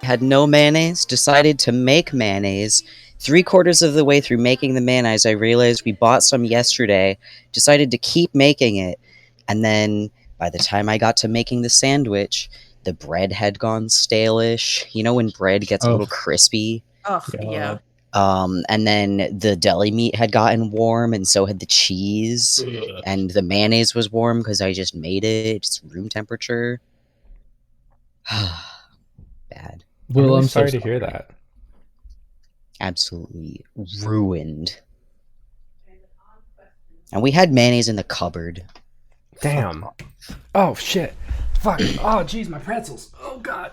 had no mayonnaise, decided to make mayonnaise. 3/4 of the way through making the mayonnaise, I realized we bought some yesterday, decided to keep making it, and then by the time I got to making the sandwich, the bread had gone stale-ish. You know when bread gets a little crispy? Oh, yeah. And then the deli meat had gotten warm, and so had the cheese. Ugh. And the mayonnaise was warm because I just made it. It's room temperature. Bad. Will, really I'm sorry so to hear that. Absolutely ruined. And we had mayonnaise in the cupboard. Damn. Oh shit. Fuck. Oh jeez, my pretzels. Oh god.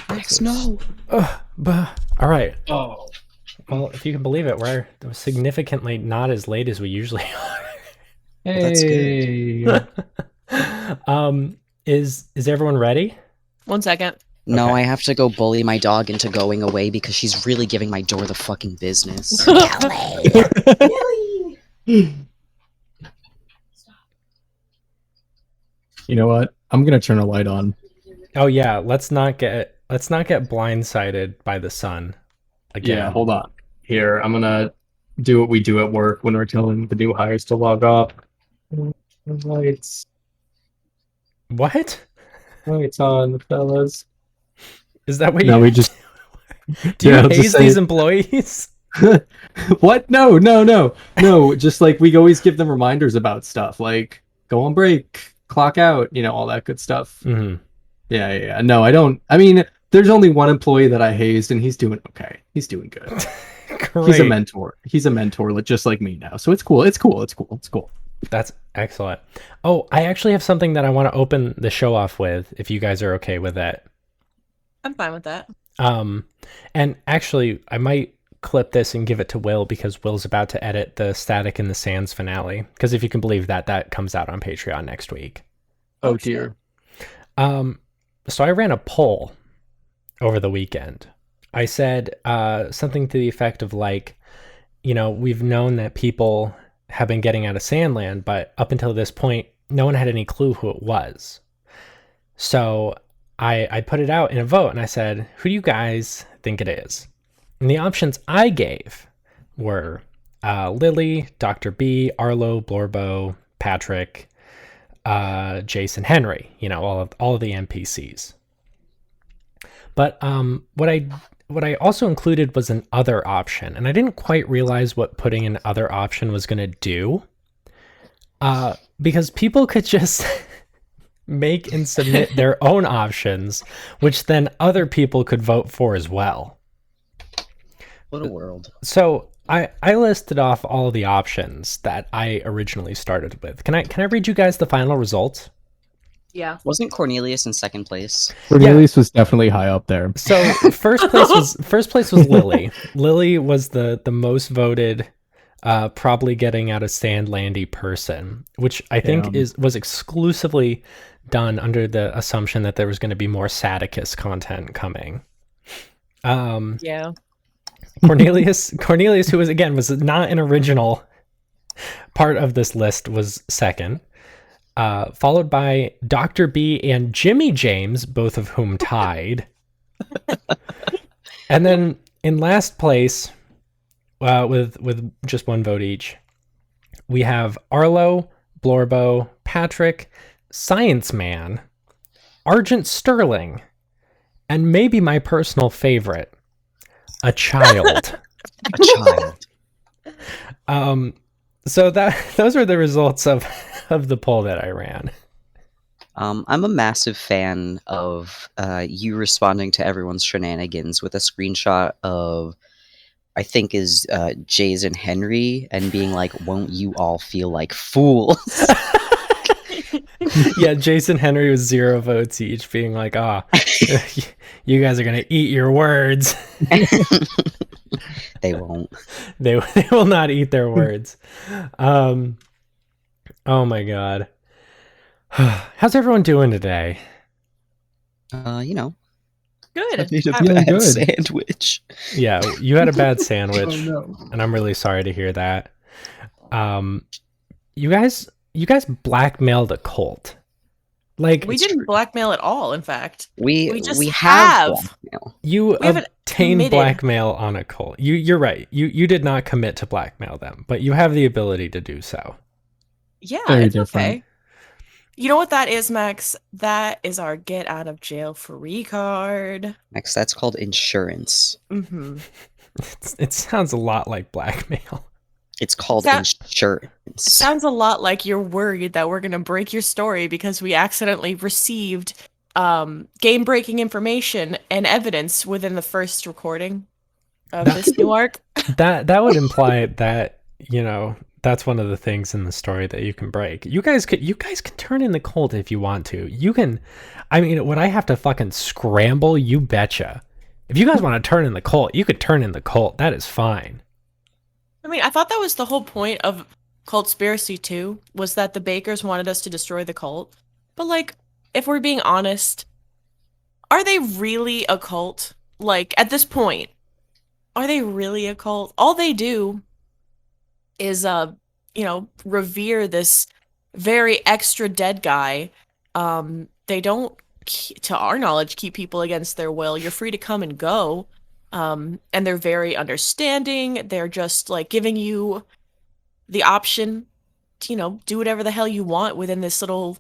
Max, no. All right. Oh. Well, if you can believe it, we're significantly not as late as we usually are. Hey. That's Is everyone ready? 1 second. No, Okay. I have to go bully my dog into going away because she's really giving my door the fucking business. You know what? I'm gonna turn a light on. Oh yeah, let's not get blindsided by the sun again. Yeah, hold on. Here, I'm gonna do what we do at work when we're telling the new hires to log off. Lights What? on, fellas. Is that what No, you we just do? You I'll just haze say these it. employees? What? No. Just like we always give them reminders about stuff, like go on break, clock out, all that good stuff. Hmm. Yeah. No, I don't. I mean, there's only one employee that I hazed, and he's doing okay. He's doing good. Great. He's a mentor. He's a mentor, just like me now. So it's cool. It's cool. That's excellent. Oh, I actually have something that I want to open the show off with, if you guys are okay with that. I'm fine with that. And actually, I might clip this and give it to Will because Will's about to edit the Static in the Sands finale. Because if you can believe that, that comes out on Patreon next week. Oh dear. So I ran a poll over the weekend. I said something to the effect of like, we've known that people have been getting out of Sandland, but up until this point, no one had any clue who it was. So I put it out in a vote and I said, who do you guys think it is? And the options I gave were Lily, Dr. B, Arlo, Blorbo, Patrick, Jason Henry, all of the NPCs. But what I also included was an other option, and I didn't quite realize what putting an other option was going to do, because people could just make and submit their own options, which then other people could vote for as well. What a world. So I listed off all of the options that I originally started with. Can I read you guys the final results? Yeah. Wasn't Cornelius in second place? Cornelius was definitely high up there. So first place was Lily. Lily was the most voted, probably getting out of Sandlandy person, which I think was exclusively done under the assumption that there was going to be more Atticus content coming. Yeah. Cornelius, who was not an original part of this list, was second. Followed by Dr. B and Jimmy James, both of whom tied. And then in last place, with just one vote each, we have Arlo, Blorbo, Patrick, Science Man, Argent Sterling, and maybe my personal favorite, a child. A child. So those are the results of the poll that I ran. I'm a massive fan of you responding to everyone's shenanigans with a screenshot of, I think is Jason Henry, and being like, won't you all feel like fools? Yeah, Jason Henry was 0 votes each, being like, you guys are going to eat your words. They won't. They will not eat their words. Oh my god. How's everyone doing today? Good. Good. I made a Feeling bad good. sandwich. Yeah, you had a bad sandwich, Oh, no. and I'm really sorry to hear that. You guys blackmailed a cult. Like We didn't blackmail at all, in fact. We just have blackmail. you We haven't obtained committed. blackmail on a cult. You're right. You did not commit to blackmail them, but you have the ability to do so. Yeah, Very it's different. okay. You know what that is, Max? That is our get out of jail free card. Next, that's called insurance. Mm-hmm. It sounds a lot like blackmail. It's called insurance. It sounds a lot like you're worried that we're going to break your story because we accidentally received game-breaking information and evidence within the first recording of this new arc. That would imply that, you know, that's one of the things in the story that you can break. You guys can turn in the cult if you want to. You can, I mean, would I have to fucking scramble? You betcha. If you guys want to turn in the cult, you could turn in the cult. That is fine. I mean, I thought that was the whole point of Cultspiracy 2, was that the Bakers wanted us to destroy the cult. But, like, if we're being honest, are they really a cult? Like, at this point, are they really a cult? All they do is, revere this very extra dead guy. They don't, to our knowledge, keep people against their will. You're free to come and go. And they're very understanding. They're just like giving you the option to, do whatever the hell you want within this little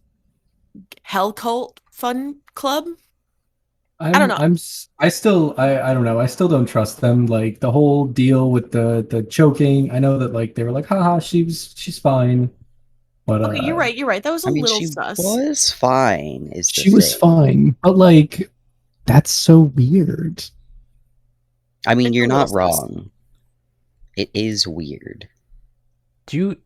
hell cult fun club. I don't know. I don't know. I still don't trust them. Like the whole deal with the choking. I know that like they were like, haha, she's fine. But okay, you're right. That was a little sus. She was fine. She was fine, but like that's so weird. I mean, you're not wrong. It is weird. Do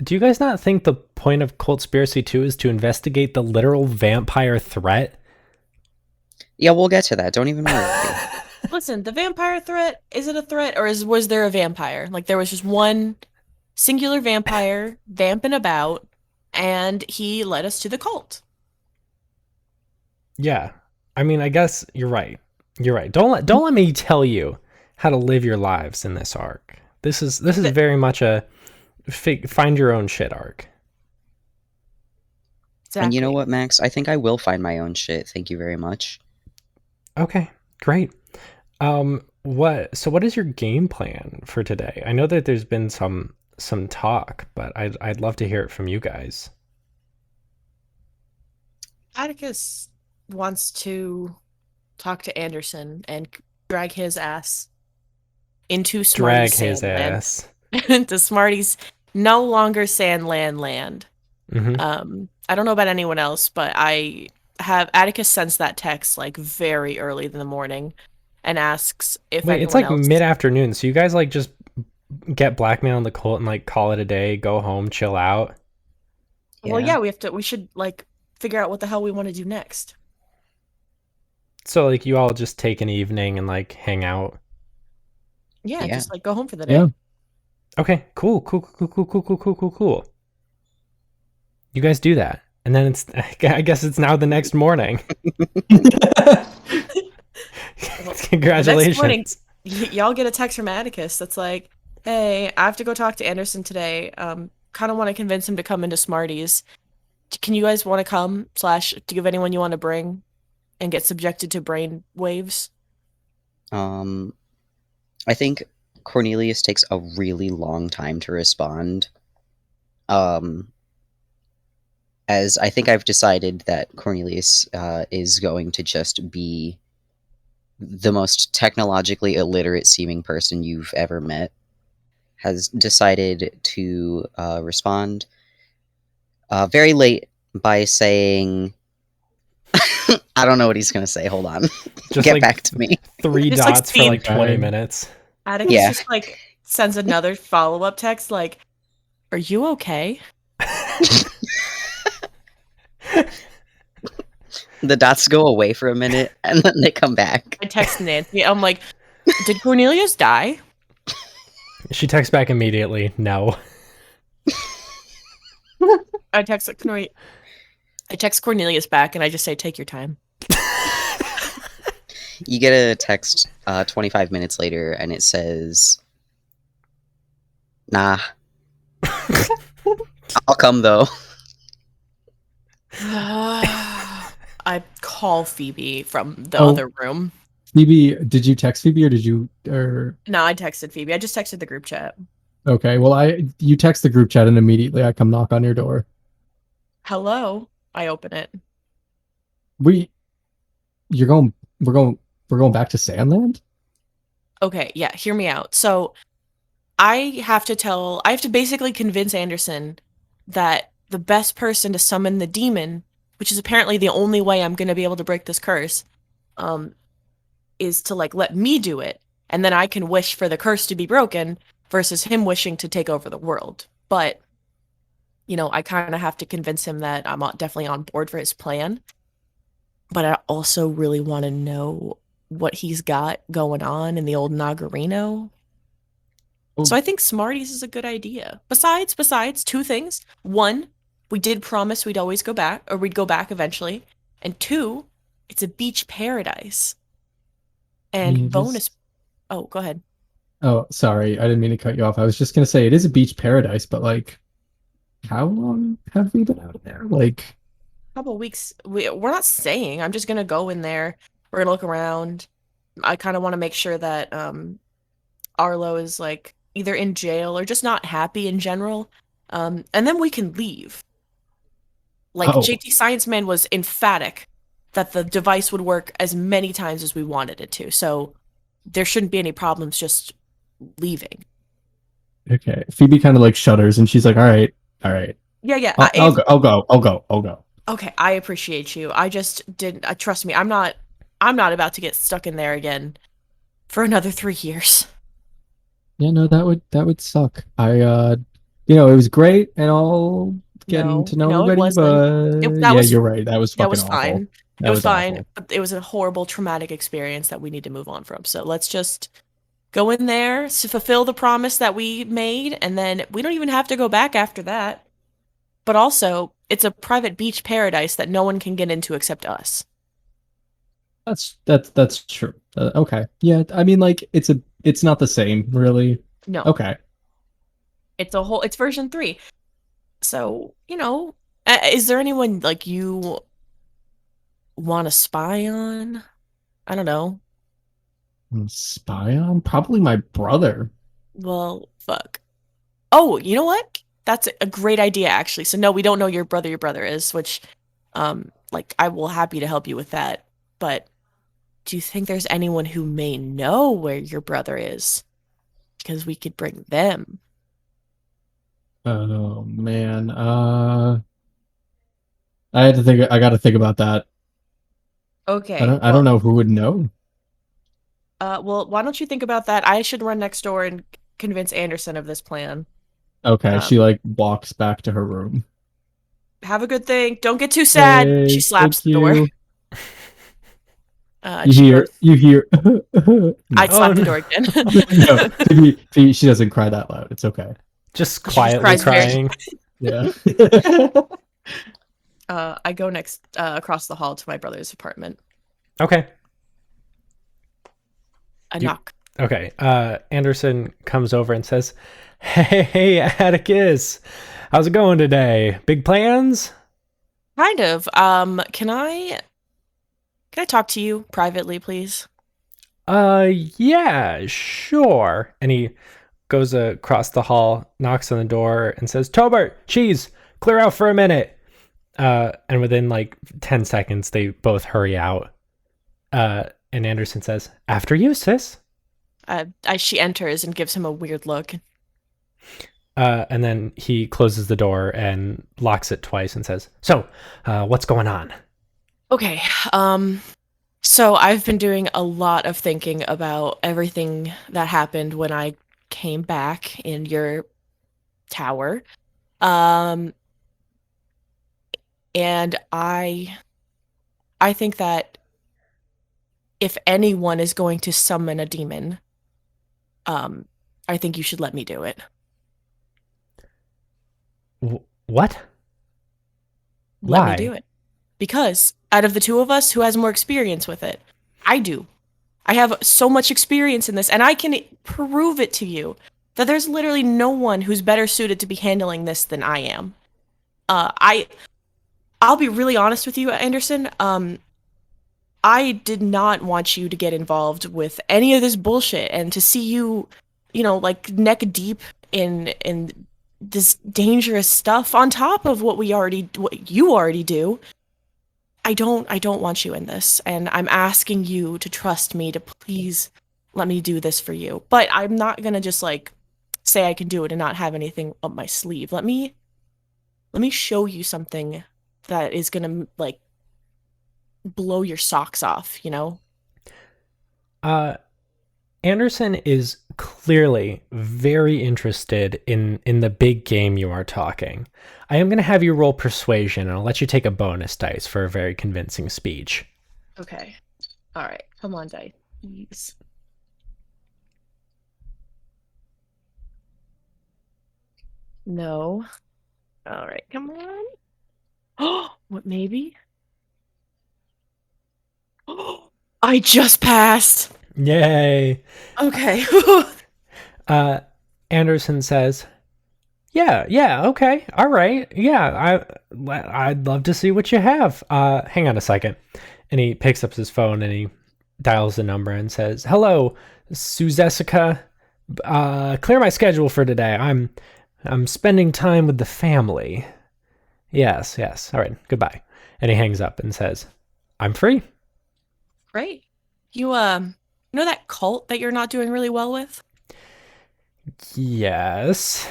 you guys not think the point of Cultspiracy 2 is to investigate the literal vampire threat? Yeah, we'll get to that. Don't even worry. Listen, the vampire threat, is it a threat, or was there a vampire? Like, there was just one singular vampire vamping about, and he led us to the cult. Yeah. I mean, I guess you're right. You're right. Don't let me tell you how to live your lives in this arc. This is very much a find your own shit arc. Exactly. And you know what, Max? I think I will find my own shit. Thank you very much. Okay, great. What is your game plan for today? I know that there's been some talk, but I'd love to hear it from you guys. Atticus wants to talk to Anderson and drag his ass into Smarty's Sandland. To Smarty's no longer Sandland land. Mm-hmm. I don't know about anyone else, but I have Atticus sends that text like very early in the morning and asks if it's like mid-afternoon, so you guys like just get blackmail in the cult and like call it a day, go home, chill out. Well, yeah, we should like figure out what the hell we want to do next. So like you all just take an evening and like hang out. Yeah, just like go home for the day. Yeah. Okay, cool. You guys do that. And then I guess it's now the next morning. Congratulations. The next morning, y'all get a text from Atticus that's like, hey, I have to go talk to Anderson today. Kind of want to convince him to come into Smarties. Can you guys want to come? / do you have anyone you want to bring and get subjected to brain waves? I think Cornelius takes a really long time to respond. As I think I've decided that Cornelius is going to just be the most technologically illiterate seeming person you've ever met, has decided to respond very late by saying, I don't know what he's going to say. Hold on. Just Get like back to me. 3 Just, dots for like 20 time. minutes. Atticus just like sends another follow-up text like, are you okay? The dots go away for a minute and then they come back. I text Nancy. I'm like, did Cornelius die? She texts back immediately. No. I text Cornelius back and I just say, take your time. You get a text 25 minutes later and it says, nah. I'll come though. I call Phoebe from the Oh. other room. Phoebe, did you text Phoebe or No, I texted Phoebe. I just texted the group chat. okay, well you text the group chat and immediately I come knock on your door. Hello. I open it. You're going we're going back to Sandland? Okay, yeah, hear me out. So I have to basically convince Anderson that the best person to summon the demon, which is apparently the only way I'm going to be able to break this curse, is to like let me do it, and then I can wish for the curse to be broken versus him wishing to take over the world. But I kind of have to convince him that I'm definitely on board for his plan. But I also really want to know what he's got going on in the old Nagarino. So I think Smarties is a good idea. Besides, two things. One, we did promise we'd always go back, or we'd go back eventually. And two, it's a beach paradise. And bonus. Oh, go ahead. Oh, sorry. I didn't mean to cut you off. I was just gonna say it is a beach paradise, but like, how long have we been out there? Like, a couple weeks. We're not saying. I'm just gonna go in there. We're gonna look around. I kind of want to make sure that Arlo is like either in jail or just not happy in general. And then we can leave. Like JT Science Man was emphatic that the device would work as many times as we wanted it to. So there shouldn't be any problems just leaving. okay. Phoebe kind of like shudders and she's like, all right. Yeah. I'll go. Okay, I appreciate you. I just didn't. Trust me, I'm not about to get stuck in there again for another 3 years. Yeah, no, that would suck. It was great and all getting to know everybody, but you're right. That was fucking awful. Fine. It was fine, but it was a horrible, traumatic experience that we need to move on from. So let's just go in there to fulfill the promise that we made, and then we don't even have to go back after that. But also, it's a private beach paradise that no one can get into except us. That's true. Okay. Yeah, I mean, like it's not the same, really. No. Okay. It's version 3. So, is there anyone like you want to spy on? I don't know. Spy on? Probably my brother. Well, fuck. Oh, you know what? That's a great idea, actually. So no, we don't know your brother is, which, I will happy to help you with that. But do you think there's anyone who may know where your brother is? Because we could bring them. Oh man. I got to think about that. Okay. I don't know who would know. Well, why don't you think about that? I should run next door and convince Anderson of this plan. Okay, she like walks back to her room. Have a good thing. Don't get too sad. Hey, she slaps the door. You hear. I slap the door again. No, Phoebe, she doesn't cry that loud. It's okay. Just quietly crying. Yeah. I go next across the hall to my brother's apartment. Okay. I knock. Okay. Anderson comes over and says, "Hey, Atticus, how's it going today? Big plans?" Kind of. Can I talk to you privately, please? Yeah, sure. And he goes across the hall, knocks on the door, and says, "Tobert, Cheese, clear out for a minute." And within like 10 seconds, they both hurry out. And Anderson says, "After you, sis." She enters and gives him a weird look. And then he closes the door and locks it twice and says, "So, what's going on?" Okay. So I've been doing a lot of thinking about everything that happened when I came back in your tower. And I think that if anyone is going to summon a demon, I think you should let me do it. What? Let me do it. Because out of the two of us, who has more experience with it? I do. I have so much experience in this, and I can prove it to you that there's literally no one who's better suited to be handling this than I am. I'll be really honest with you, Anderson. I did not want you to get involved with any of this bullshit, and to see you, like neck deep in this dangerous stuff on top of what you already do. I don't want you in this, and I'm asking you to trust me, to please let me do this for you. But I'm not gonna just like say I can do it and not have anything up my sleeve. Let me show you something that is gonna like blow your socks off, Anderson is clearly very interested in the big game you are talking. I am going to have you roll persuasion, and I'll let you take a bonus dice for a very convincing speech. Okay. All right. Come on, dice. Please. No. All right. Come on. Oh, what, maybe? Oh, I just passed. Yay. Okay. Anderson says, yeah, okay, all right, yeah, I'd love to see what you have. Hang on a second. And he picks up his phone and he dials the number and says, hello, Suzessica. Clear my schedule for today. I'm spending time with the family. Yes, all right, goodbye. And he hangs up and says, I'm free. Great. You know that cult that you're not doing really well with? Yes.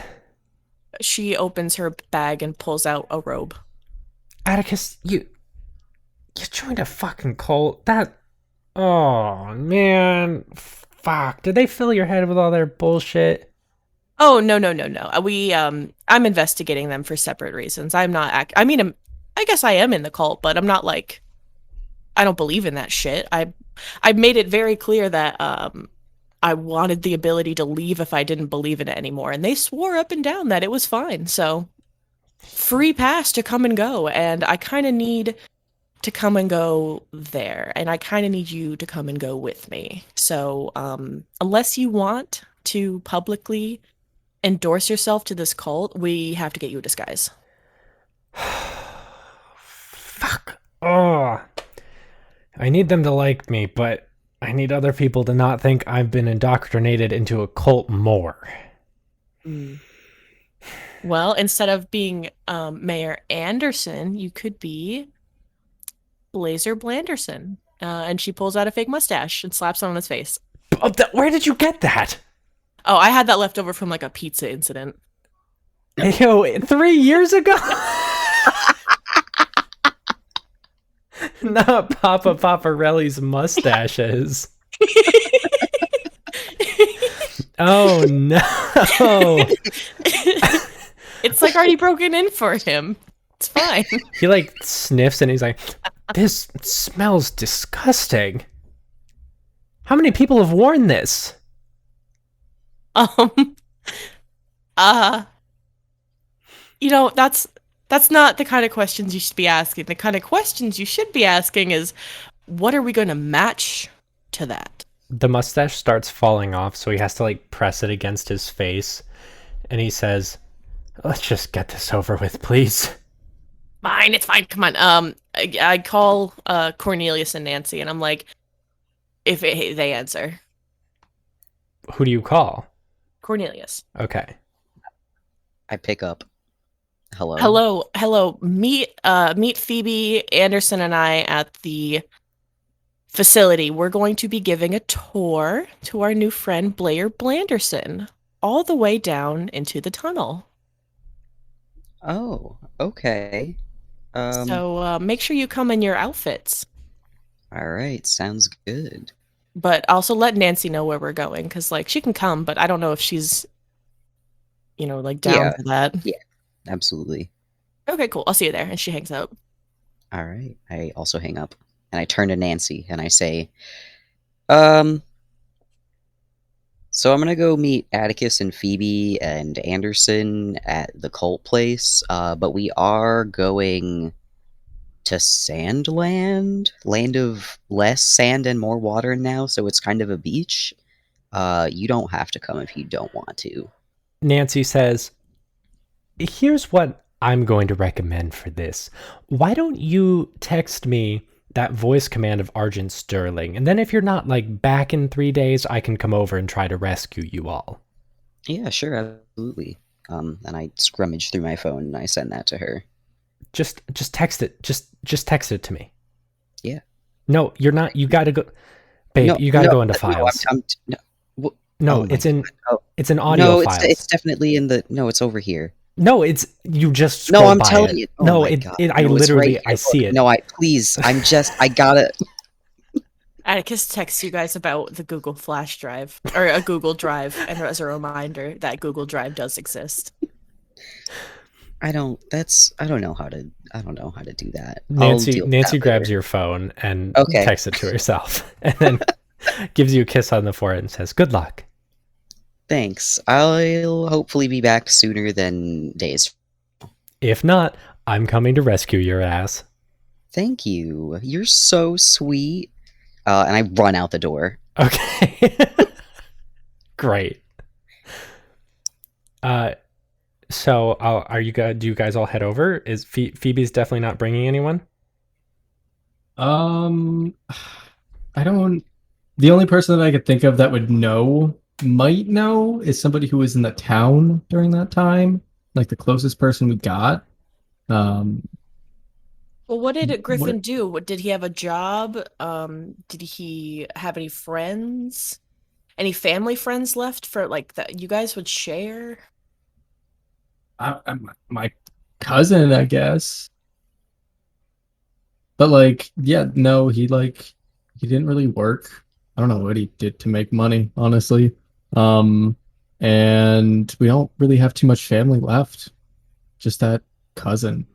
She opens her bag and pulls out a robe. Atticus, you joined a fucking cult. Oh man, fuck. Did they fill your head with all their bullshit? Oh, no. I'm investigating them for separate reasons. I'm not I guess I am in the cult, but I'm not like, I don't believe in that shit. I made it very clear that I wanted the ability to leave if I didn't believe in it anymore, and they swore up and down that it was fine. So, free pass to come and go, and I kind of need to come and go there, and I kind of need you to come and go with me. So, unless you want to publicly endorse yourself to this cult, we have to get you a disguise. Fuck. Oh. I need them to like me, but I need other people to not think I've been indoctrinated into a cult more. Well, instead of being Mayor Anderson, you could be Blazer Blanderson. And she pulls out a fake mustache and slaps it on his face. Oh, where did you get that? Oh, I had that left over from like a pizza incident. Yo, 3 years ago? Not Papa Paparelli's mustaches. Oh no. It's like already broken in for him. It's fine. He like sniffs and he's like, this smells disgusting. How many people have worn this? That's not the kind of questions you should be asking. The kind of questions you should be asking is, what are we going to match to that? The mustache starts falling off, so he has to like press it against his face. And he says, let's just get this over with, please. Fine, it's fine. Come on. I call Cornelius and Nancy, and I'm like, if they answer. Who do you call? Cornelius. Okay. I pick up. Hello. Hello. Meet Phoebe, Anderson, and I at the facility. We're going to be giving a tour to our new friend Blair Blanderson, all the way down into the tunnel. Oh, okay. So make sure you come in your outfits. All right, sounds good. But also let Nancy know where we're going, because like she can come, but I don't know if she's, like down for that. Yeah, absolutely. Okay, cool. I'll see you there. And she hangs up. All right. I also hang up, and I turn to Nancy and I say, so I'm gonna go meet Atticus and Phoebe and Anderson at the cult place, but we are going to Sandland, land of less sand and more water now, so it's kind of a beach. You don't have to come if you don't want to. Nancy says, here's what I'm going to recommend for this. Why don't you text me that voice command of Argent Sterling. And then if you're not like back in 3 days, I can come over and try to rescue you all. Yeah, sure, absolutely. And I scrummage through my phone and I send that to her. Just text it. Just text it to me. Yeah. No, you're not. You got to go, babe. No, you got to no, go into no, files. No, No, it's in. God. Oh. It's in audio No, files. it's definitely in the. No, it's over here. No, it's you just. No, scroll I'm by telling it. you. Oh no, my it. God. I No, it's literally. right I here. see it. No, please. I gotta. Atticus texts you guys about the Google Flash Drive or a Google Drive, and as a reminder that Google Drive does exist. I don't know how to. I don't know how to do that. Nancy grabs your phone and texts it to herself, and then gives you a kiss on the forehead and says, "Good luck." Thanks. I'll hopefully be back sooner than days. If not, I'm coming to rescue your ass. Thank you. You're so sweet. And I run out the door. Okay. Great. So are you guys? Do you guys all head over? Is Phoebe's definitely not bringing anyone? I don't. The only person that I could think of that might know, is somebody who was in the town during that time. Like the closest person we got. Well, what did Griffin do? Did he have a job? Did he have any friends? Any family friends left for like that you guys would share? My cousin, I guess. But like, yeah, no, he didn't really work. I don't know what he did to make money, honestly. And we don't really have too much family left. Just that cousin.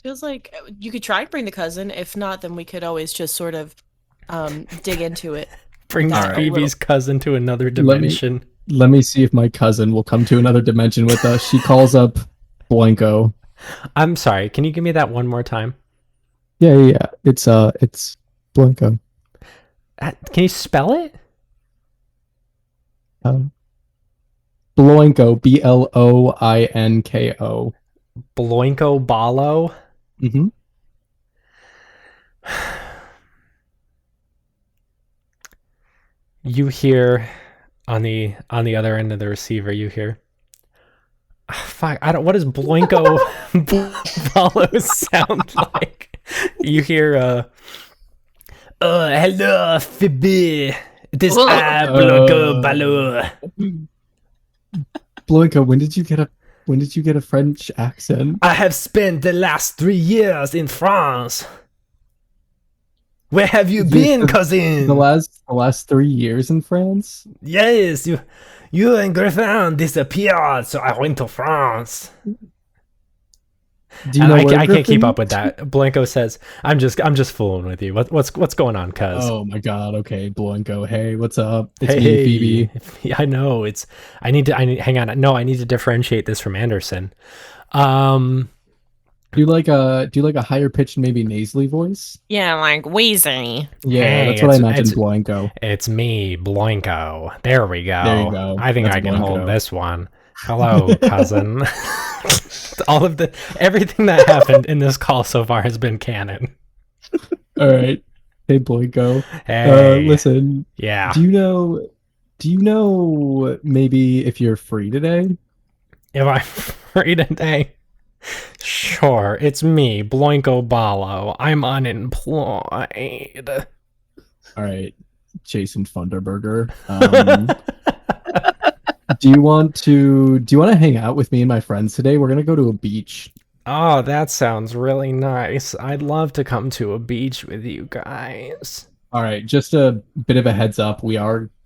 Feels like you could try and bring the cousin. If not, then we could always just sort of dig into it. Bring Phoebe's cousin to another dimension. Let me see if my cousin will come to another dimension with us. She calls up Bloinko. I'm sorry. Can you give me that one more time? Yeah. It's Bloinko. Can you spell it? Bloinko, Bloinko. Bloinko Balo. Mm-hmm. You hear on the other end of the receiver, you hear, fuck, what does Bloinko Balo sound like? You hear, hello, Phoebe. It is I, Bloinko Balo. Bloinko, when did you get a French accent? I have spent the last 3 years in France. Where have you been, cousin? The last 3 years in France? Yes, you and Griffin disappeared, so I went to France. Do you know I can't keep up with that. Bloinko says, "I'm just fooling with you. What's going on, cuz?" Oh my god. Okay, Bloinko. Hey, what's up? It's hey, me, Phoebe. Yeah, I know. I need to hang on. No, I need to differentiate this from Anderson. Do you like a higher pitched, maybe nasally voice? Yeah, like wheezy. Yeah, hey, that's what I imagined. Bloinko. It's me, Bloinko. There we go. There you go. I think That's I can Bloinko. hold this one. Hello, cousin. Everything that happened in this call so far has been canon. All right. Hey, Bloinko. Hey. Listen. Yeah. Do you know maybe if you're free today? Am I free today? Sure, it's me, Bloinko Balo. I'm unemployed. All right, Jason Funderburger. Do you want to hang out with me and my friends today? We're gonna go to a beach. Oh, that sounds really nice. I'd love to come to a beach with you guys. All right, just a bit of a heads up.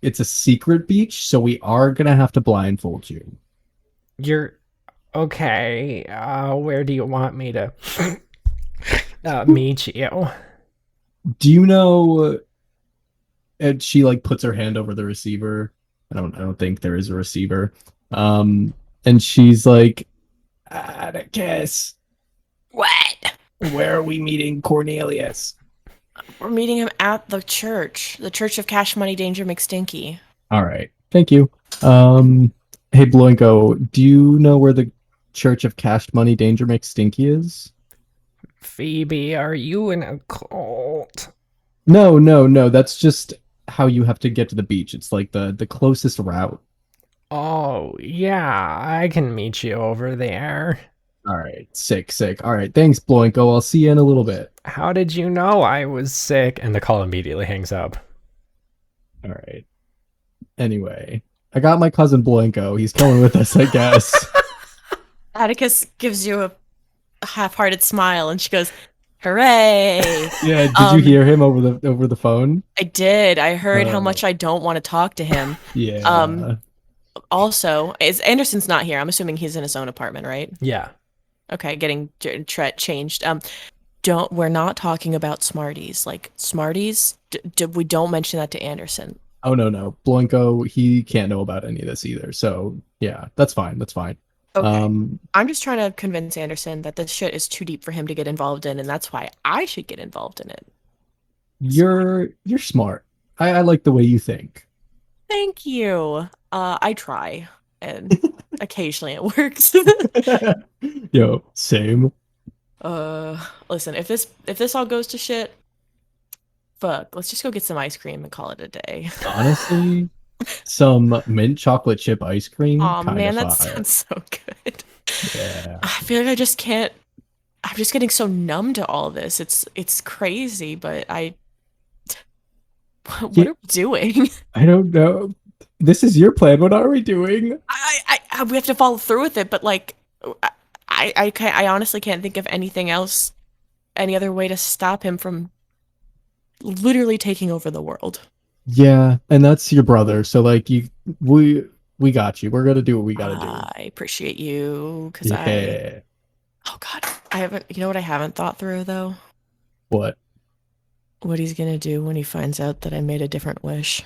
It's a secret beach, so we are gonna have to blindfold you. You're okay. Where do you want me to meet you? Do you know? And she puts her hand over the receiver. I don't think there is a receiver. And she's like, Atticus. What? Where are we meeting Cornelius? We're meeting him at the church of Cash Money Danger McStinky. All right, thank you. Hey Bloinko, do you know where the Church of Cash Money Danger McStinky is? Phoebe, are you in a cult? No. That's just how you have to get to the beach. It's like the closest route. Oh, yeah, I can meet you over there. All right, sick. All right, thanks, Bloinko. I'll see you in a little bit. How did you know I was sick? And the call immediately hangs up. All right. Anyway, I got my cousin Bloinko. He's coming with us, I guess. Atticus gives you a half-hearted smile, and she goes, "Hooray!" Yeah, did you hear him over the phone? I did. I heard how Oh. much I don't want to talk to him. Yeah. Also, Anderson's not here. I'm assuming he's in his own apartment, right? Yeah. Okay, getting changed. We're not talking about Smarties. Like Smarties, we don't mention that to Anderson. Oh no. Bloinko, he can't know about any of this either. So yeah, that's fine. Okay. I'm just trying to convince Anderson that this shit is too deep for him to get involved in, and that's why I should get involved in it. You're smart. I like the way you think. Thank you. I try, and occasionally it works. Yo, same. Listen, if this all goes to shit, fuck, let's just go get some ice cream and call it a day. Honestly, some mint chocolate chip ice cream. Oh kinda man, that fire. sounds so good. Yeah. I feel like I just can't. I'm just getting so numb to all this. It's crazy, but what Yeah. are we doing? I don't know. This is your plan. What are we doing? We have to follow through with it, but like, I honestly can't think of anything else, any other way to stop him from literally taking over the world. Yeah, and that's your brother. So like we got you. We're gonna do what we gotta do. I appreciate you, because Yeah. oh god, I haven't. You know what I haven't thought through though? What? What he's gonna do when he finds out that I made a different wish.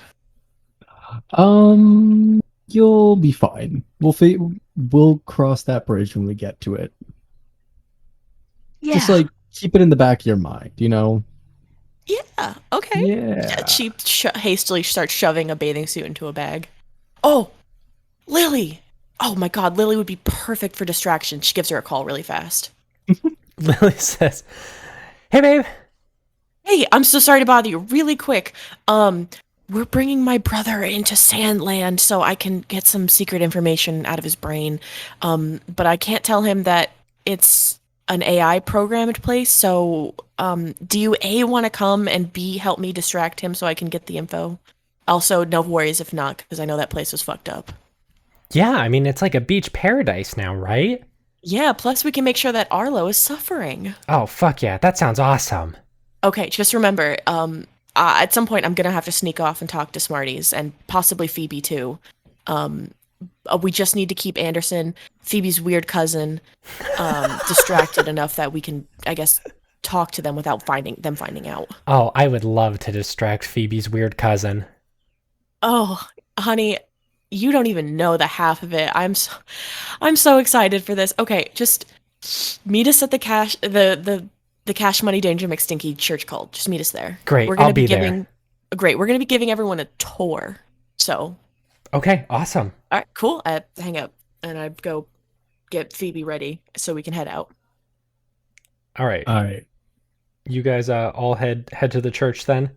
You'll be fine. We'll cross that bridge when we get to it. Yeah. Just like keep it in the back of your mind, you know? Yeah. Okay. Yeah. She hastily starts shoving a bathing suit into a bag. Oh, Lily. Oh my god, Lily would be perfect for distraction. She gives her a call really fast. Lily says, "Hey, babe." Hey, I'm so sorry to bother you. Really quick. We're bringing my brother into Sandland so I can get some secret information out of his brain. But I can't tell him that it's an AI programmed place. So, do you A, want to come, and B, help me distract him so I can get the info? Also, no worries if not, because I know that place was fucked up. Yeah, I mean, it's like a beach paradise now, right? Yeah, plus we can make sure that Arlo is suffering. Oh, fuck yeah. That sounds awesome. Okay, just remember, at some point I'm gonna have to sneak off and talk to Smarties, and possibly Phoebe too. We just need to keep Anderson, Phoebe's weird cousin, distracted enough that we can, I guess, talk to them without finding out. Oh, I would love to distract Phoebe's weird cousin. Oh, honey, you don't even know the half of it. I'm so excited for this. Okay, just meet us at the Cash Money Danger McStinky church cult. Just meet us there. Great, We're gonna I'll be there. Great. We're gonna be giving everyone a tour. So, Okay, awesome. all right, cool. I hang up and I go get Phoebe ready so we can head out. All right. All right. You guys all head to the church then?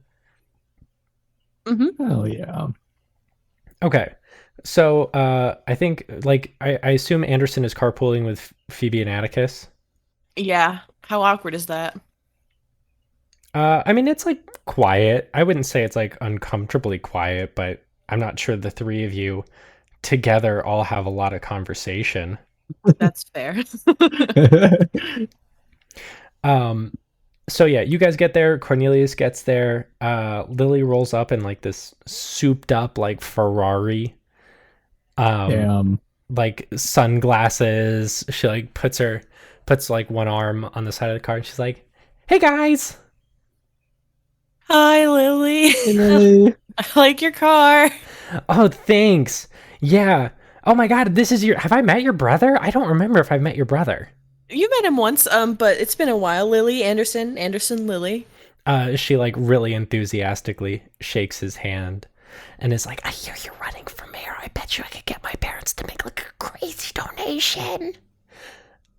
Mm-hmm. Hell yeah. Okay. So, I think, like, I assume Anderson is carpooling with Phoebe and Atticus. Yeah. How awkward is that? I mean, it's, like, quiet. I wouldn't say it's, like, uncomfortably quiet, but I'm not sure the three of you together all have a lot of conversation. That's fair. So yeah, you guys get there. Cornelius gets there. Lily rolls up in like this souped up like Ferrari. Like sunglasses. She like puts like one arm on the side of the car and she's like, "Hey guys." Hi, Lily. Hey. I like your car. Oh, thanks. Yeah. Oh my god, have I met your brother? I don't remember if I've met your brother. You met him once, but it's been a while. Lily Anderson, Lily. She like really enthusiastically shakes his hand and is like, "I hear you're running for mayor. I bet you I could get my parents to make like a crazy donation."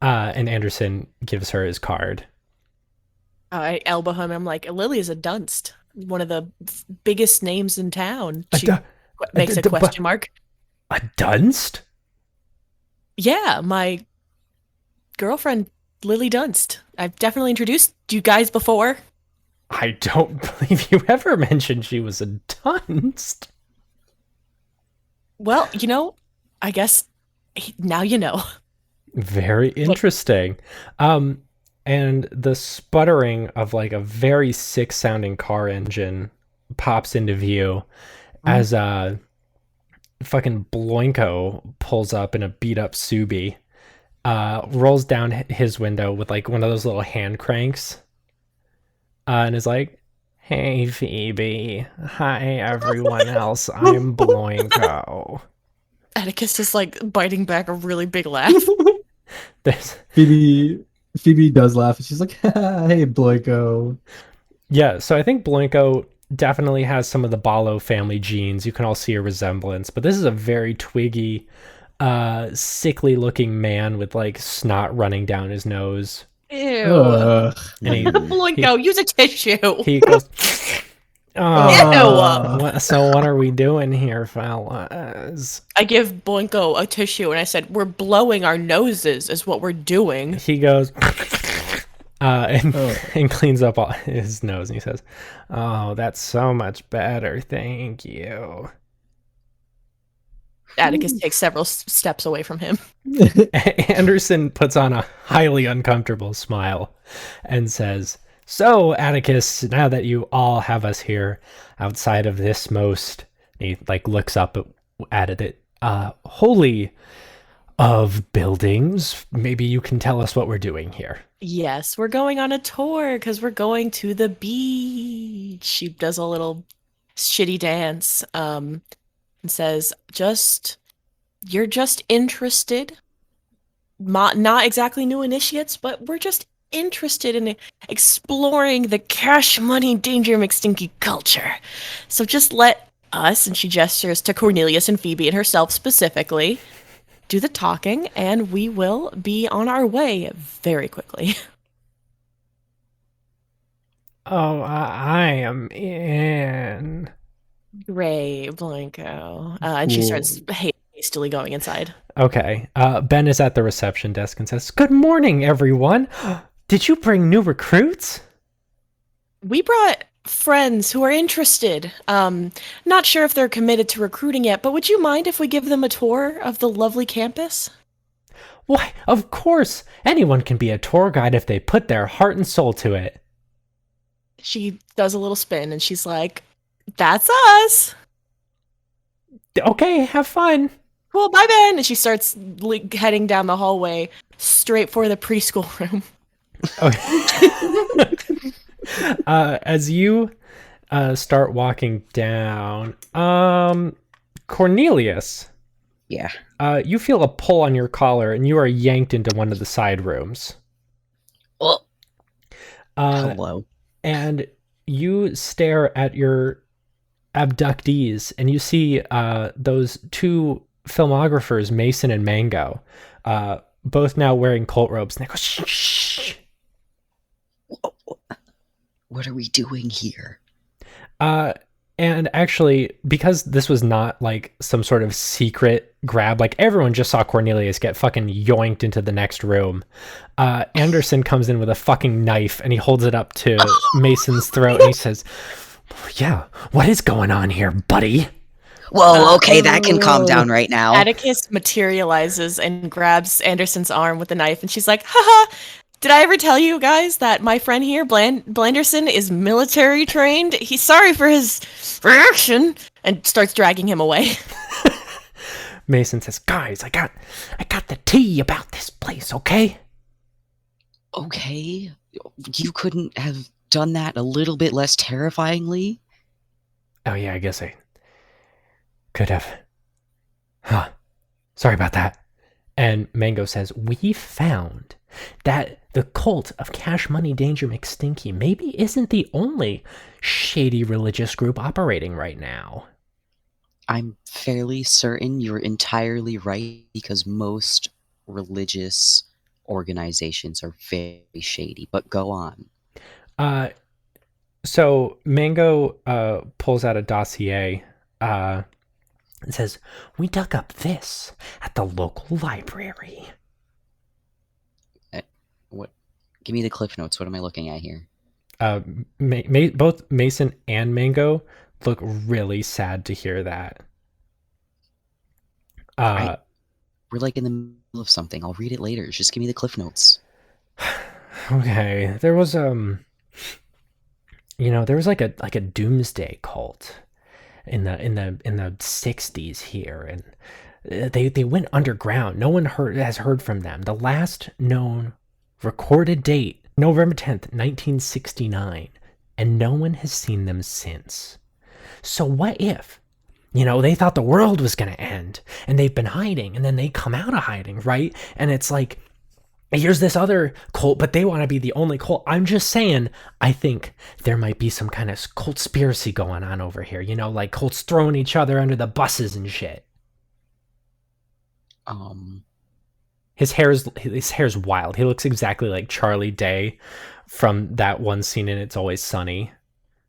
And Anderson gives her his card. I elbow him. I'm like, Lily is a dunst. One of the biggest names in town. A She du- makes a question mark. A dunst? Yeah, my girlfriend, Lily Dunst. I've definitely introduced you guys before. I don't believe you ever mentioned she was a dunst. Well, I guess now you know. Very interesting. And the sputtering of like a very sick sounding car engine pops into view as fucking Bloinko pulls up in a beat up Subi, rolls down his window with like one of those little hand cranks, and is like, "Hey Phoebe, hi everyone else, I'm Bloinko." Atticus is like biting back a really big laugh. There's Phoebe does laugh, and she's like, "Hey, Bloinko." Yeah, so I think Bloinko definitely has some of the Balo family genes. You can all see a resemblance, but this is a very twiggy, sickly looking man with like snot running down his nose. Ew. Ugh. And Bloinko, use a tissue. he goes, Ugh. so what are we doing here, fellas? I give Bloinko a tissue and I said, we're blowing our noses is what we're doing. He goes, and cleans up all his nose, and he says, "Oh, that's so much better, thank you." Atticus takes several steps away from him. Anderson puts on a highly uncomfortable smile and says, "So, Atticus, now that you all have us here outside of this most," he like looks up at it, holy of buildings, maybe you can tell us what we're doing here. Yes, we're going on a tour because we're going to the beach. She does a little shitty dance and says, you're just interested. Not exactly new initiates, but we're just interested in exploring the Cash Money Danger McStinky culture. So just let us, and she gestures to Cornelius and Phoebe and herself specifically, do the talking, and we will be on our way very quickly. Oh, I am in. Great, Bloinko. And she starts hastily going inside. Okay. Ben is at the reception desk and says, "Good morning, everyone. Did you bring new recruits?" We brought friends who are interested. Not sure if they're committed to recruiting yet, but would you mind if we give them a tour of the lovely campus? Why, of course. Anyone can be a tour guide if they put their heart and soul to it. She does a little spin and she's like, that's us. Okay, have fun. Cool, bye, Ben. And she starts heading down the hallway straight for the preschool room. Okay. As you start walking down, Cornelius. Yeah. You feel a pull on your collar and you are yanked into one of the side rooms. Oh. Hello. And you stare at your abductees and you see those two filmographers, Mason and Mango, both now wearing cult robes. And they go, shh. What are we doing here? And actually, because this was not like some sort of secret grab, like everyone just saw Cornelius get fucking yoinked into the next room. Anderson comes in with a fucking knife and he holds it up to Mason's throat and he says, "Yeah, what is going on here, buddy?" Whoa, okay, that can calm down right now. Atticus materializes and grabs Anderson's arm with the knife and she's like, haha, did I ever tell you guys that my friend here, Blanderson, is military trained? He's sorry for his reaction, and starts dragging him away. Mason says, "Guys, I got the tea about this place, okay?" Okay, you couldn't have done that a little bit less terrifyingly? Oh yeah, I guess I could have. Huh. Sorry about that. And Mango says, "We found that the cult of Cash Money Danger McStinky maybe isn't the only shady religious group operating right now." I'm fairly certain you're entirely right, because most religious organizations are very shady, but go on. So Mango pulls out a dossier and says, "We dug up this at the local library." What? Give me the cliff notes. What am I looking at here? Both Mason and Mango look really sad to hear that. We're like in the middle of something. I'll read it later. Just give me the cliff notes. Okay, there was there was like a doomsday cult in the 60s here, and they went underground. No one has heard from them. The last known recorded date, November 10th, 1969, and no one has seen them since. So what if, they thought the world was going to end, and they've been hiding, and then they come out of hiding, right? And it's like, here's this other cult, but they want to be the only cult. I'm just saying, I think there might be some kind of cultspiracy going on over here, like cults throwing each other under the buses and shit. His hair's wild. He looks exactly like Charlie Day from that one scene in It's Always Sunny.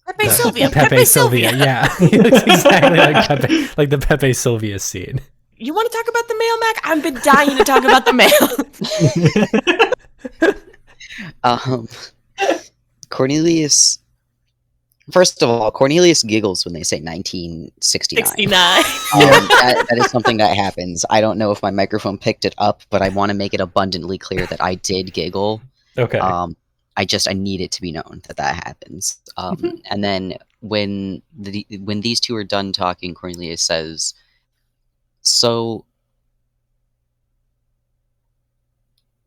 Pepe Sylvia, yeah. He looks exactly like the Pepe Sylvia scene. You want to talk about the mail, Mac? I've been dying to talk about the mail. Cornelius. First of all, Cornelius giggles when they say 1969. 69. That is something that happens. I don't know if my microphone picked it up, but I want to make it abundantly clear that I did giggle. Okay. I need it to be known that happens. And then when these two are done talking, Cornelius says, "So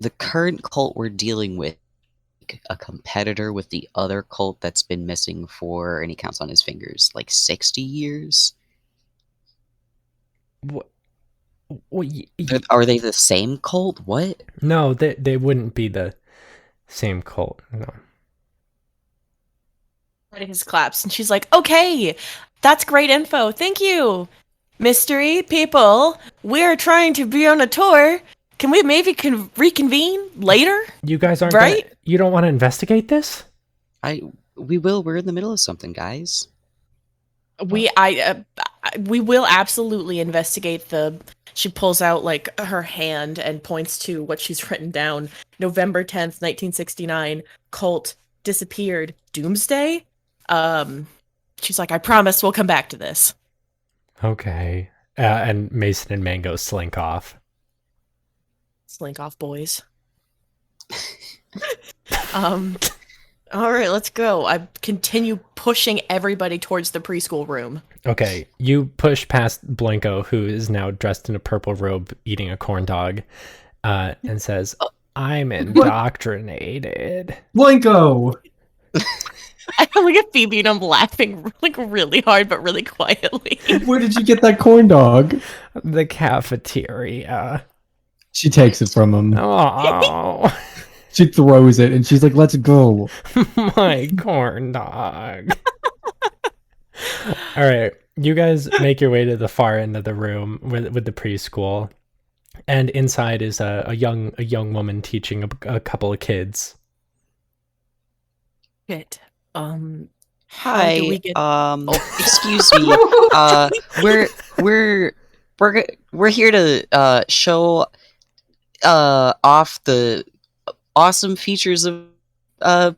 the current cult we're dealing with, a competitor with the other cult that's been missing for," and he counts on his fingers, like 60 years. What? Are they the same cult? What? No, they wouldn't be the same cult. No. Atticus claps, and she's like, "Okay, that's great info. Thank you, mystery people. We're trying to be on a tour. Can we maybe reconvene later?" You guys aren't right. You don't want to investigate this? We will. We're in the middle of something, guys. We will absolutely investigate the. She pulls out like her hand and points to what she's written down. November 10th, 1969. Cult disappeared. Doomsday. She's like, "I promise we'll come back to this." Okay. And Mason and Mango slink off. Slink off, boys. All right, let's go. I continue pushing everybody towards the preschool room. Okay, you push past Bloinko, who is now dressed in a purple robe, eating a corn dog, and says, "I'm indoctrinated." Bloinko! I look at Phoebe and I'm laughing like really hard, but really quietly. Where did you get that corn dog? The cafeteria. She takes it from him. Oh, She throws it, and she's like, "Let's go." my corn dog. All right, you guys make your way to the far end of the room with the preschool, and inside is a young woman teaching a couple of kids. Shit. Hi. Do we get... Excuse me. We're here to show off the awesome features of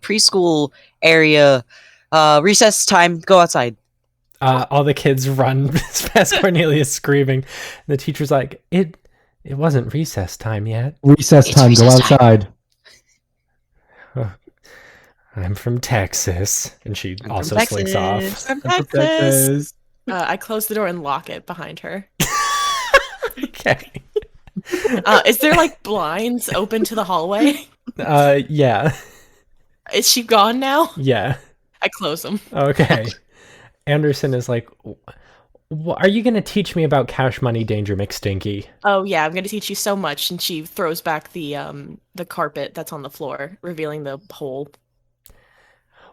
preschool area. Recess time. Go outside. All the kids run past Cornelius screaming. The teacher's like, It wasn't recess time yet. Recess It's time. recess Go time. outside. I'm from Texas. And she I'm also from slinks Texas. off. From Texas. I close the door and lock it behind her. Okay. Is there like blinds open to the hallway? Yeah. Is she gone now? Yeah. I close them. Okay. Anderson is like, are you going to teach me about Cash Money Danger McStinky? Oh yeah, I'm going to teach you so much. And she throws back the carpet that's on the floor, revealing the hole.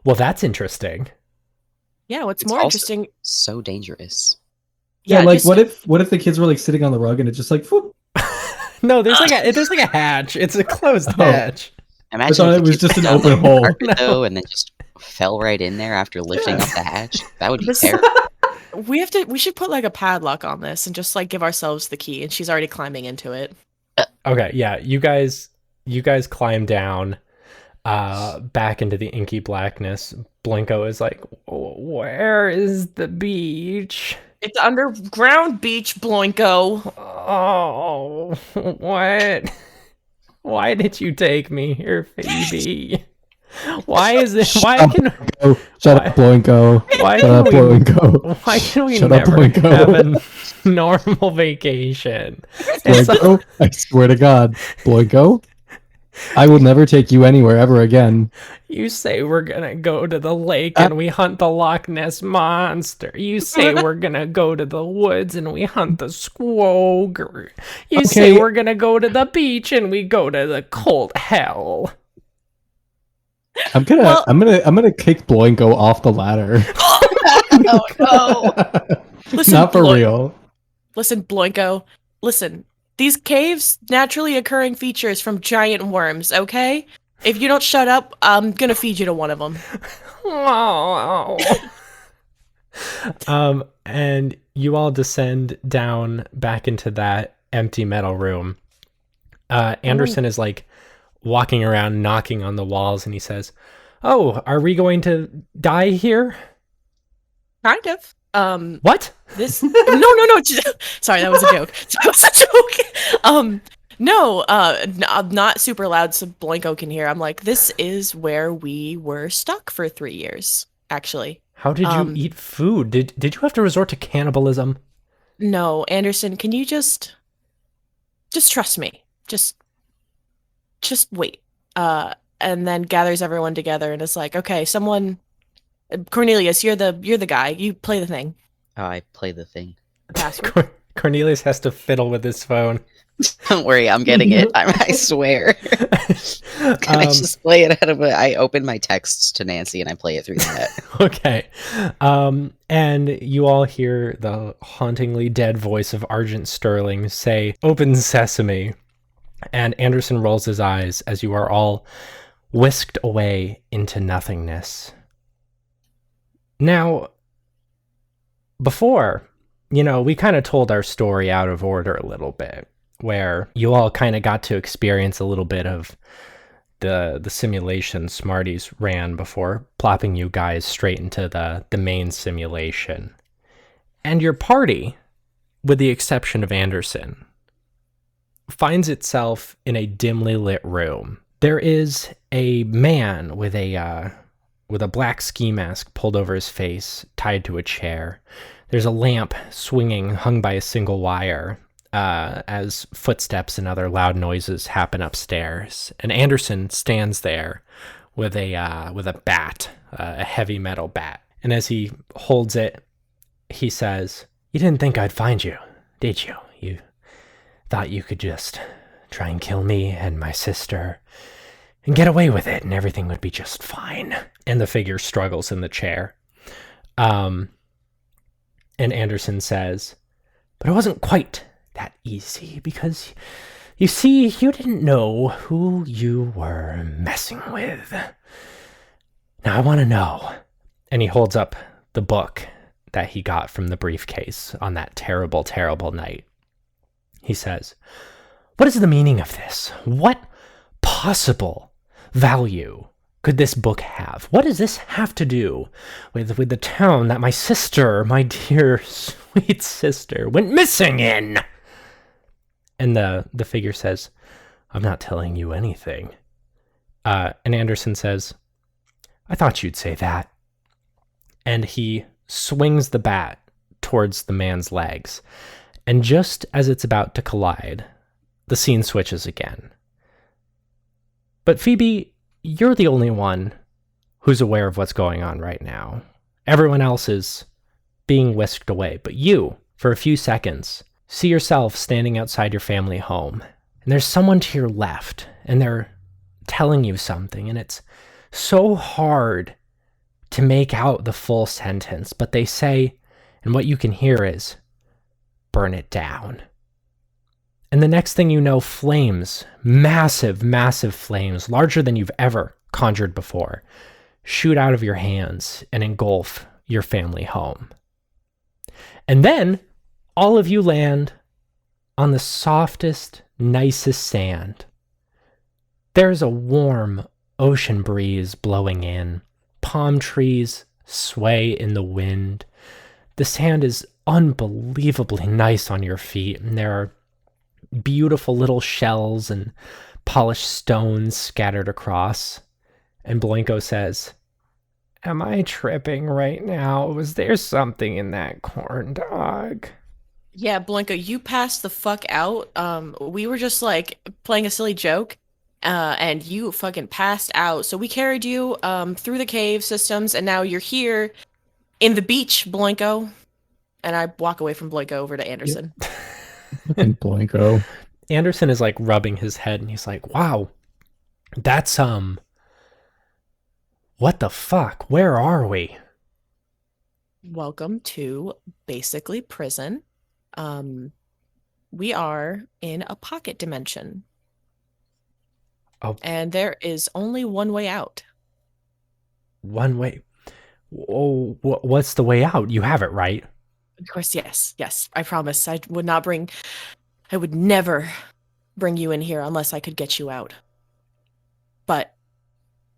Well, that's interesting. Yeah, what's It's more also interesting? So dangerous. Yeah, like just- what if the kids were like sitting on the rug and it just like whoop? No, there's like a hatch. It's a closed hatch. Imagine thought if it the was kids just went an down open the hole. carpet, though, and then just fell right in there after lifting up the hatch? That would be This- terrible. We should put like a padlock on this and just like give ourselves the key, and she's already climbing into it. Okay, yeah, you guys climb down back into the inky blackness. Bloinko is like, where is the beach? It's underground beach, Bloinko. Oh, what? Why did you take me here, Phoebe? Why is it? Why can? Oh, shut up, Bloinko. Why Shut up, can we? Bloinko. Why can we Shut up, never Bloinko. have a normal vacation? Bloinko, I swear to God, Bloinko, I will never take you anywhere ever again. You say we're gonna go to the lake and we hunt the Loch Ness monster. You say we're gonna go to the woods and we hunt the squog. You say Okay. we're gonna go to the beach and we go to the cold hell. I'm gonna kick Bloinko off the ladder. Oh no! Listen, Not for real. Listen, Bloinko. Listen, these caves naturally occurring features from giant worms. Okay, if you don't shut up, I'm gonna feed you to one of them. Oh. And you all descend down back into that empty metal room. Anderson is like walking around knocking on the walls, and he says, "Oh, are we going to die here?" Kind of. What? This no. Sorry, that was a joke. That was a joke. No, I'm not super loud so Bloinko can hear. I'm like, this is where we were stuck for 3 years, actually. How did you eat food? Did you have to resort to cannibalism? No, Anderson, can you just trust me? Just wait. And then gathers everyone together and is like, okay, someone, Cornelius, you're the guy. You play the thing. Oh, I play the thing. The password. Cornelius has to fiddle with his phone. Don't worry, I'm getting it. I swear. Can I just play it out of it? I open my texts to Nancy and I play it through that. Okay. And you all hear the hauntingly dead voice of Argent Sterling say, "Open sesame." And Anderson rolls his eyes as you are all whisked away into nothingness. Now, before, we kind of told our story out of order a little bit, where you all kind of got to experience a little bit of the simulation Smarties ran before plopping you guys straight into the main simulation. And your party, with the exception of Anderson, finds itself in a dimly lit room. There is a man with a black ski mask pulled over his face, tied to a chair. There's a lamp swinging, hung by a single wire, as footsteps and other loud noises happen upstairs. And Anderson stands there with a bat, a heavy metal bat. And as he holds it, he says, "You didn't think I'd find you, did you? You thought you could just try and kill me and my sister and get away with it and everything would be just fine." And the figure struggles in the chair. And Anderson says, "But it wasn't quite that easy, because you see, you didn't know who you were messing with. Now I want to know." And he holds up the book that he got from the briefcase on that terrible, terrible night. He says, "What is the meaning of this? What possible value could this book have? What does this have to do with the town that my sister, my dear sweet sister, went missing in?" And the figure says, "I'm not telling you anything." And Anderson says, "I thought you'd say that." And he swings the bat towards the man's legs. And just as it's about to collide, the scene switches again. But Phoebe, you're the only one who's aware of what's going on right now. Everyone else is being whisked away. But you, for a few seconds, see yourself standing outside your family home. And there's someone to your left, and they're telling you something. And it's so hard to make out the full sentence. But they say, and what you can hear is, "Burn it down." And the next thing you know, flames, massive, massive flames, larger than you've ever conjured before, shoot out of your hands and engulf your family home. And then all of you land on the softest, nicest sand. There's a warm ocean breeze blowing in. Palm trees sway in the wind. The sand is unbelievably nice on your feet, and there are beautiful little shells and polished stones scattered across. And Bloinko says, "Am I tripping right now? Was there something in that corn dog?" Yeah, Bloinko, you passed the fuck out. We were just like playing a silly joke, and you fucking passed out. So we carried you through the cave systems, and now you're here in the beach, Bloinko. And I walk away from Bloinko over to Anderson. And Bloinko. Anderson is like rubbing his head, and he's like, "Wow, that's what the fuck? Where are we?" Welcome to basically prison. We are in a pocket dimension. Oh. And there is only one way out. One way. Oh, what's the way out? You have it, right? Of course, yes. I promise. I would never bring you in here unless I could get you out. But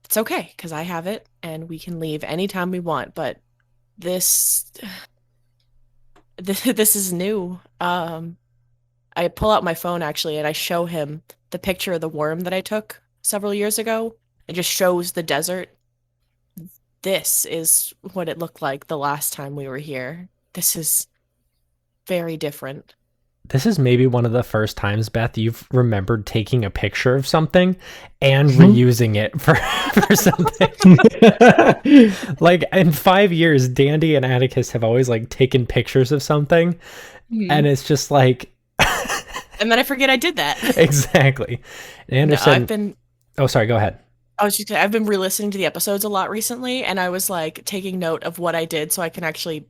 it's okay, because I have it, and we can leave anytime we want. But this is new. I pull out my phone, actually, and I show him the picture of the worm that I took several years ago. It just shows the desert. This is what it looked like the last time we were here. This is very different. This is maybe one of the first times, Beth, you've remembered taking a picture of something and reusing it for something. Like, in 5 years, Dandy and Atticus have always like taken pictures of something, and it's just like, and then I forget I did that. Exactly. Anderson. No, Oh, sorry. Go ahead. I've been re-listening to the episodes a lot recently, and I was like taking note of what I did so I can actually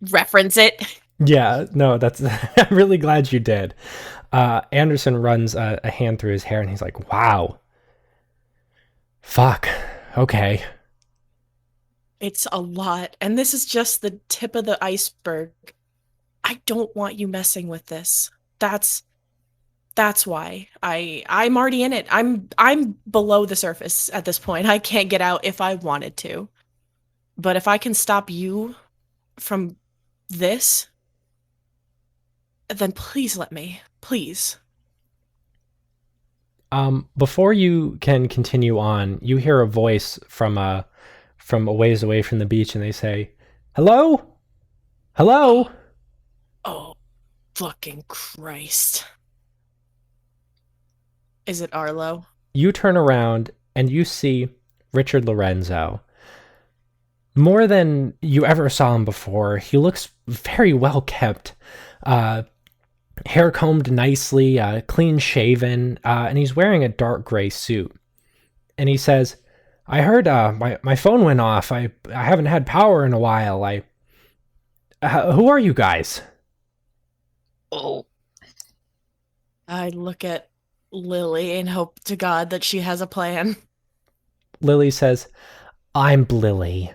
reference it. Yeah, no, I'm really glad you did. Anderson runs a hand through his hair, and he's like, "Wow. Fuck. Okay." It's a lot, and this is just the tip of the iceberg. I don't want you messing with this. That's why I'm already in it. I'm below the surface at this point. I can't get out if I wanted to. But if I can stop you from this, then please let me. Please. Before you can continue on, you hear a voice from a ways away from the beach, and they say, "Hello? Hello?" Oh, fucking Christ. Is it Arlo? You turn around and you see Richard Lorenzo. More than you ever saw him before, he looks very well kept. Hair combed nicely, clean shaven, and he's wearing a dark gray suit. And he says, "I heard my phone went off. I haven't had power in a while. Who are you guys?" Oh, I look at Lily and hope to God that she has a plan. Lily says, "I'm Lily."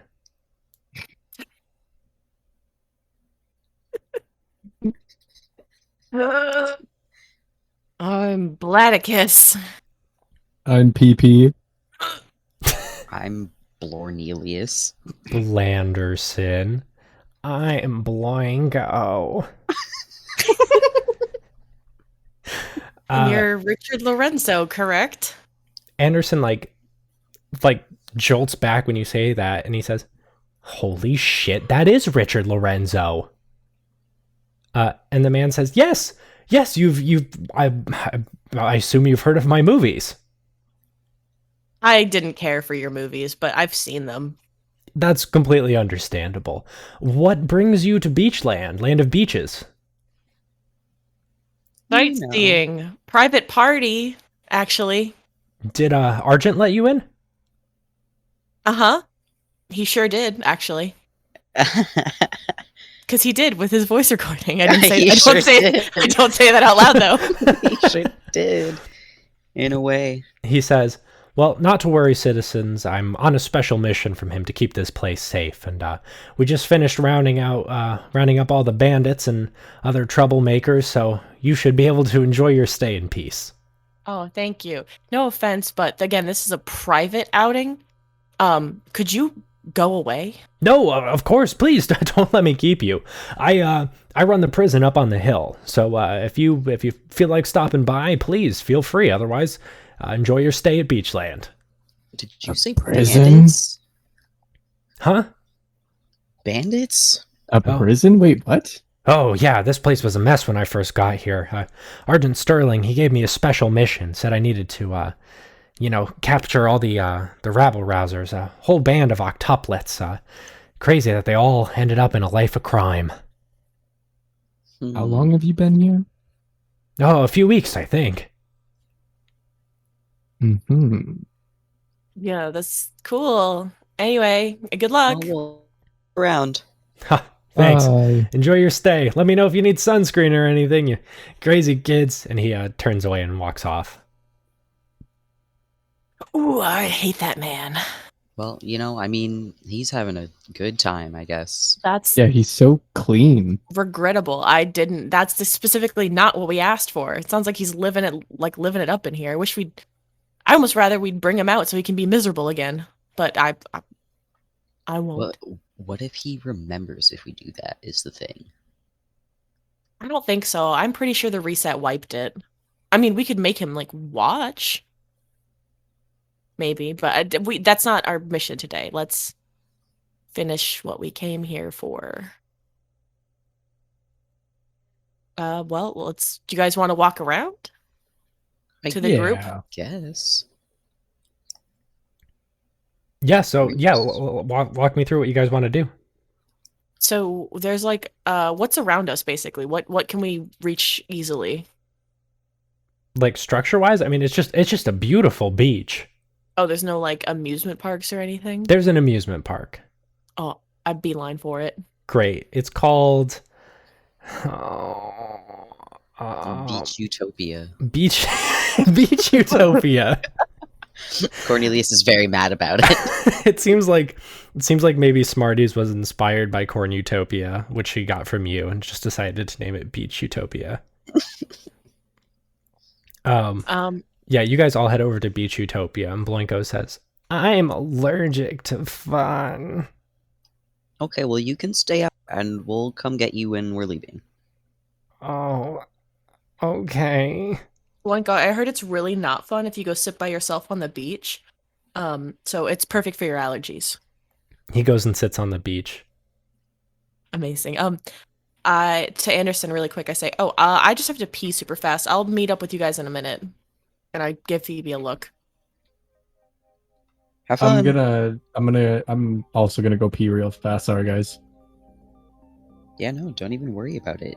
I'm Bladicus. I'm PP. I'm Blornelius. Blanderson. I'm Bloinko. And you're Richard Lorenzo, correct? Anderson like jolts back when you say that, and he says, "Holy shit, that is Richard Lorenzo." And the man says, yes, I assume you've heard of my movies." I didn't care for your movies, but I've seen them. That's completely understandable. What brings you to Beachland, land of beaches? Sightseeing. Private party, actually. Did Argent let you in? Uh-huh. He sure did, actually. Because he did with his voice recording. I don't say that out loud, though. He sure did. In a way. He says, Well, not to worry, citizens. I'm on a special mission from him to keep this place safe, and we just finished rounding up all the bandits and other troublemakers, so you should be able to enjoy your stay in peace. Oh, thank you. No offense, but again, this is a private outing. Could you go away? No, of course, please don't let me keep you. I run the prison up on the hill, so if you feel like stopping by, please feel free. Otherwise, enjoy your stay at Beachland. Did you say prison? bandits? Huh? Bandits? A prison? Wait, what? Oh yeah, this place was a mess when I first got here. Argent Sterling, he gave me a special mission. Said I needed to, capture all the rabble rousers, a whole band of octuplets. Crazy that they all ended up in a life of crime. How long have you been here? Oh, a few weeks, I think. Mm-hmm. Yeah, that's cool. Anyway, good luck. Well, around. Ha, thanks. Bye. Enjoy your stay. Let me know if you need sunscreen or anything, you crazy kids. And he turns away and walks off. Ooh, I hate that man. Well, he's having a good time, I guess. That's Yeah, he's so clean. regrettable. That's specifically not what we asked for. It sounds like he's living it up in here. I almost rather we'd bring him out so he can be miserable again. But I won't. What if he remembers if we do that, is the thing. I don't think so. I'm pretty sure the reset wiped it. I mean, we could make him watch. Maybe, but that's not our mission today. Let's finish what we came here for. Do you guys want to walk around to the group? Guess. Yeah, so walk me through what you guys want to do. So there's what's around us basically? What can we reach easily? Like structure-wise, I mean, it's just a beautiful beach. Oh, there's no amusement parks or anything? There's an amusement park. Oh, I'd beeline for it. Great. It's called Beach Utopia. Beach Utopia. Cornelius is very mad about it. It seems like maybe Smarties was inspired by Corn Utopia, which he got from you, and just decided to name it Beach Utopia. Yeah, you guys all head over to Beach Utopia, and Bloinko says, "I'm allergic to fun." Okay, well, you can stay out, and we'll come get you when we're leaving. Oh, okay. Bloinko, I heard it's really not fun if you go sit by yourself on the beach. So it's perfect for your allergies. He goes and sits on the beach. Amazing. To Anderson really quick, I say, I just have to pee super fast. I'll meet up with you guys in a minute. And I give Phoebe a look. Have fun. I'm also gonna go pee real fast. Sorry, guys. Yeah, no, don't even worry about it.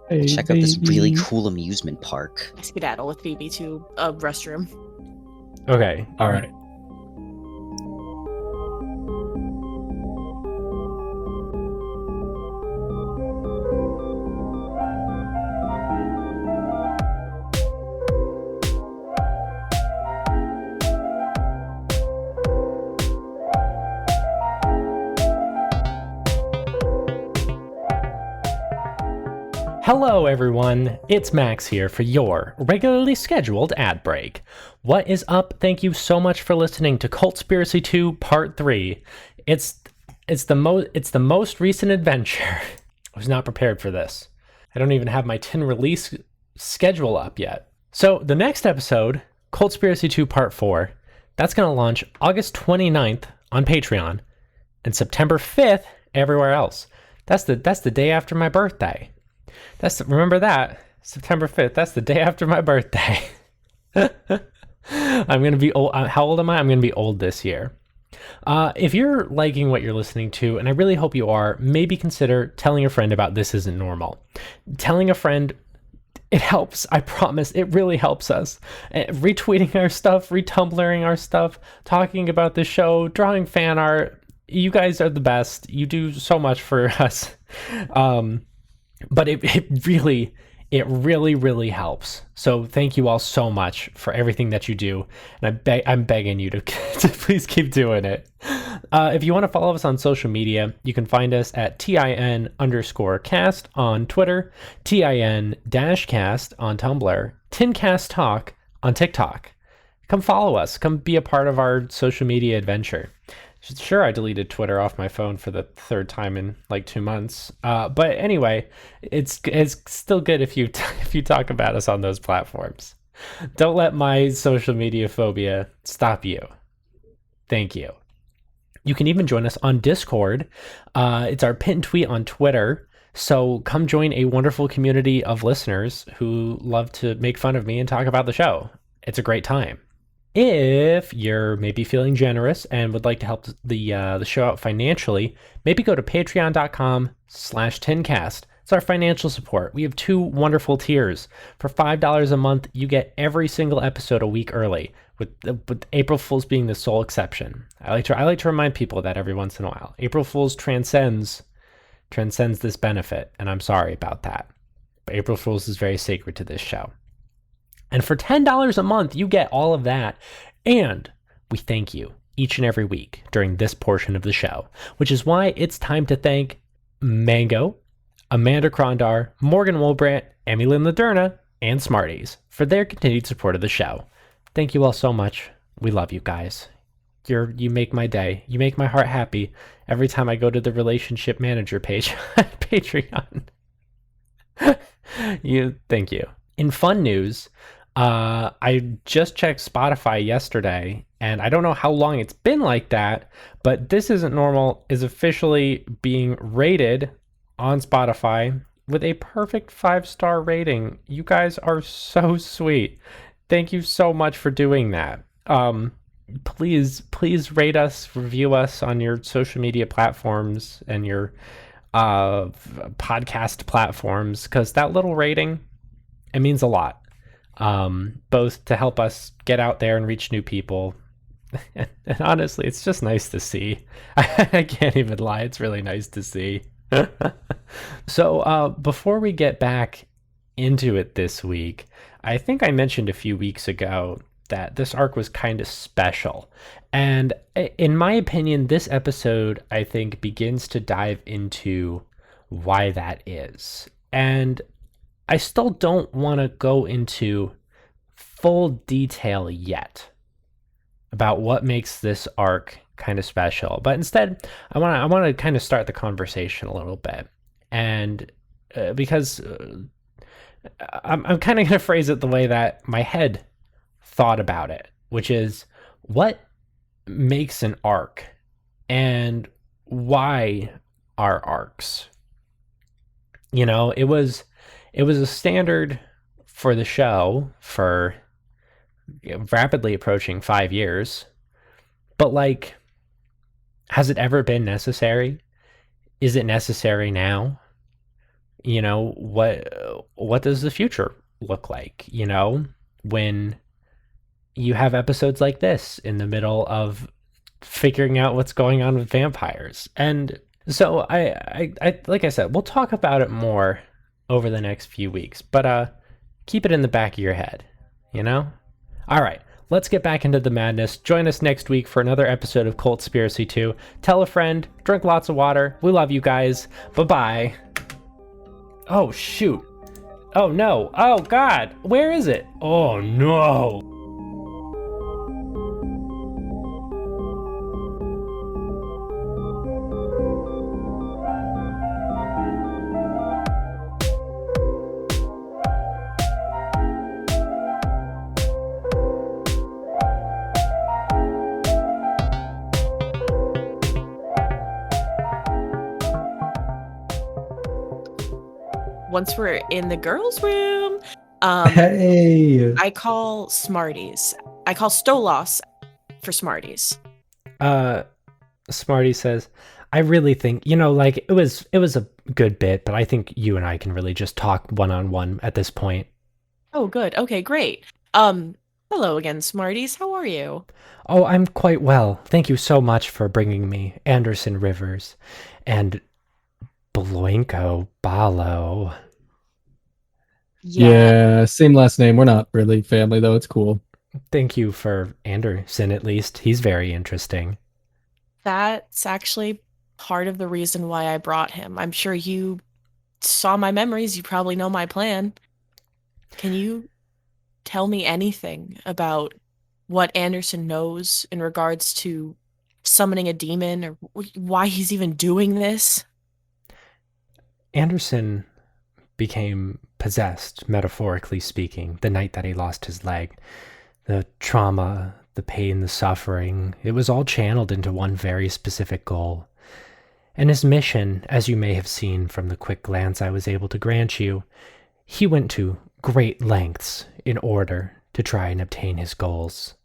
Hey, Check out this really baby. cool amusement park. I skedaddle with Phoebe to a restroom. Okay. All right. Hello everyone, it's Max here for your regularly scheduled ad break. What is up? Thank you so much for listening to Cultspiracy 2 Part 3. It's the most recent adventure. I was not prepared for this. I don't even have my 10 release schedule up yet. So the next episode, Cultspiracy 2 Part 4, that's going to launch August 29th on Patreon and September 5th everywhere else. That's the day after my birthday. Remember that, September 5th. That's the day after my birthday. I'm going to be old. How old am I? I'm going to be old this year. If you're liking what you're listening to, and I really hope you are, maybe consider telling a friend about This Isn't Normal. Telling a friend, it helps. I promise. It really helps us. Retweeting our stuff, retumbling our stuff, talking about the show, drawing fan art. You guys are the best. You do so much for us. But it It really, really helps. So thank you all so much for everything that you do. And I'm begging you to, to please keep doing it. If you want to follow us on social media, you can find us at TIN_cast on Twitter, TIN-cast on Tumblr, TinCast Talk on TikTok. Come follow us. Come be a part of our social media adventure. Sure, I deleted Twitter off my phone for the third time in like 2 months. But anyway, it's still good if you if you talk about us on those platforms. Don't let my social media phobia stop you. Thank you. You can even join us on Discord. It's our pinned tweet on Twitter. So come join a wonderful community of listeners who love to make fun of me and talk about the show. It's a great time. If you're maybe feeling generous and would like to help the show out financially, maybe go to patreon.com/tincast. It's our financial support. We have 2 wonderful tiers. For $5 a month, you get every single episode a week early, with April Fool's being the sole exception. I like to remind people that every once in a while. April Fool's transcends this benefit, and I'm sorry about that. But April Fool's is very sacred to this show. And for $10 a month, you get all of that. And we thank you each and every week during this portion of the show, which is why it's time to thank Mango, Amanda Krondar, Morgan Wolbrandt, Emily Laderna, and Smarties for their continued support of the show. Thank you all so much. We love you guys. You make my day. You make my heart happy every time I go to the relationship manager page on Patreon. Thank you. In fun news, I just checked Spotify yesterday, and I don't know how long it's been like that, but This Isn't Normal is officially being rated on Spotify with a perfect 5-star rating. You guys are so sweet. Thank you so much for doing that. Please rate us, review us on your social media platforms and your podcast platforms, because that little rating, it means a lot. Both to help us get out there and reach new people. And honestly, it's just nice to see. I can't even lie. It's really nice to see. So before we get back into it this week, I think I mentioned a few weeks ago that this arc was kind of special. And in my opinion, this episode, I think, begins to dive into why that is. And I still don't want to go into full detail yet about what makes this arc kind of special, but instead I want to kind of start the conversation a little bit, and because I'm kind of going to phrase it the way that my head thought about it, which is what makes an arc and why are arcs. It was a standard for the show for rapidly approaching 5 years, but like, has it ever been necessary? Is it necessary now? What does the future look like? When you have episodes like this in the middle of figuring out what's going on with vampires. And so I like I said, we'll talk about it more over the next few weeks, but keep it in the back of your head, All right, let's get back into the madness. Join us next week for another episode of Cultspiracy 2. Tell a friend, drink lots of water. We love you guys. Bye-bye. Oh, shoot. Oh, no. Oh, God. Where is it? Oh, no. Once we're in the girls' room, Hey! I call Smarties. I call Stolos for Smarties. Smarty says, I really think, it was a good bit, but I think you and I can really just talk one-on-one at this point. Oh, good. Okay, great. Hello again, Smarties. How are you? Oh, I'm quite well. Thank you so much for bringing me Anderson Rivers and Bloinko Balo. Yeah, same last name. We're not really family, though. It's cool. Thank you for Anderson, at least. He's very interesting. That's actually part of the reason why I brought him. I'm sure you saw my memories. You probably know my plan. Can you tell me anything about what Anderson knows in regards to summoning a demon, or why he's even doing this? Anderson became possessed, metaphorically speaking, the night that he lost his leg. The trauma, the pain, the suffering, it was all channeled into one very specific goal. And his mission, as you may have seen from the quick glance I was able to grant you, he went to great lengths in order to try and obtain his goals.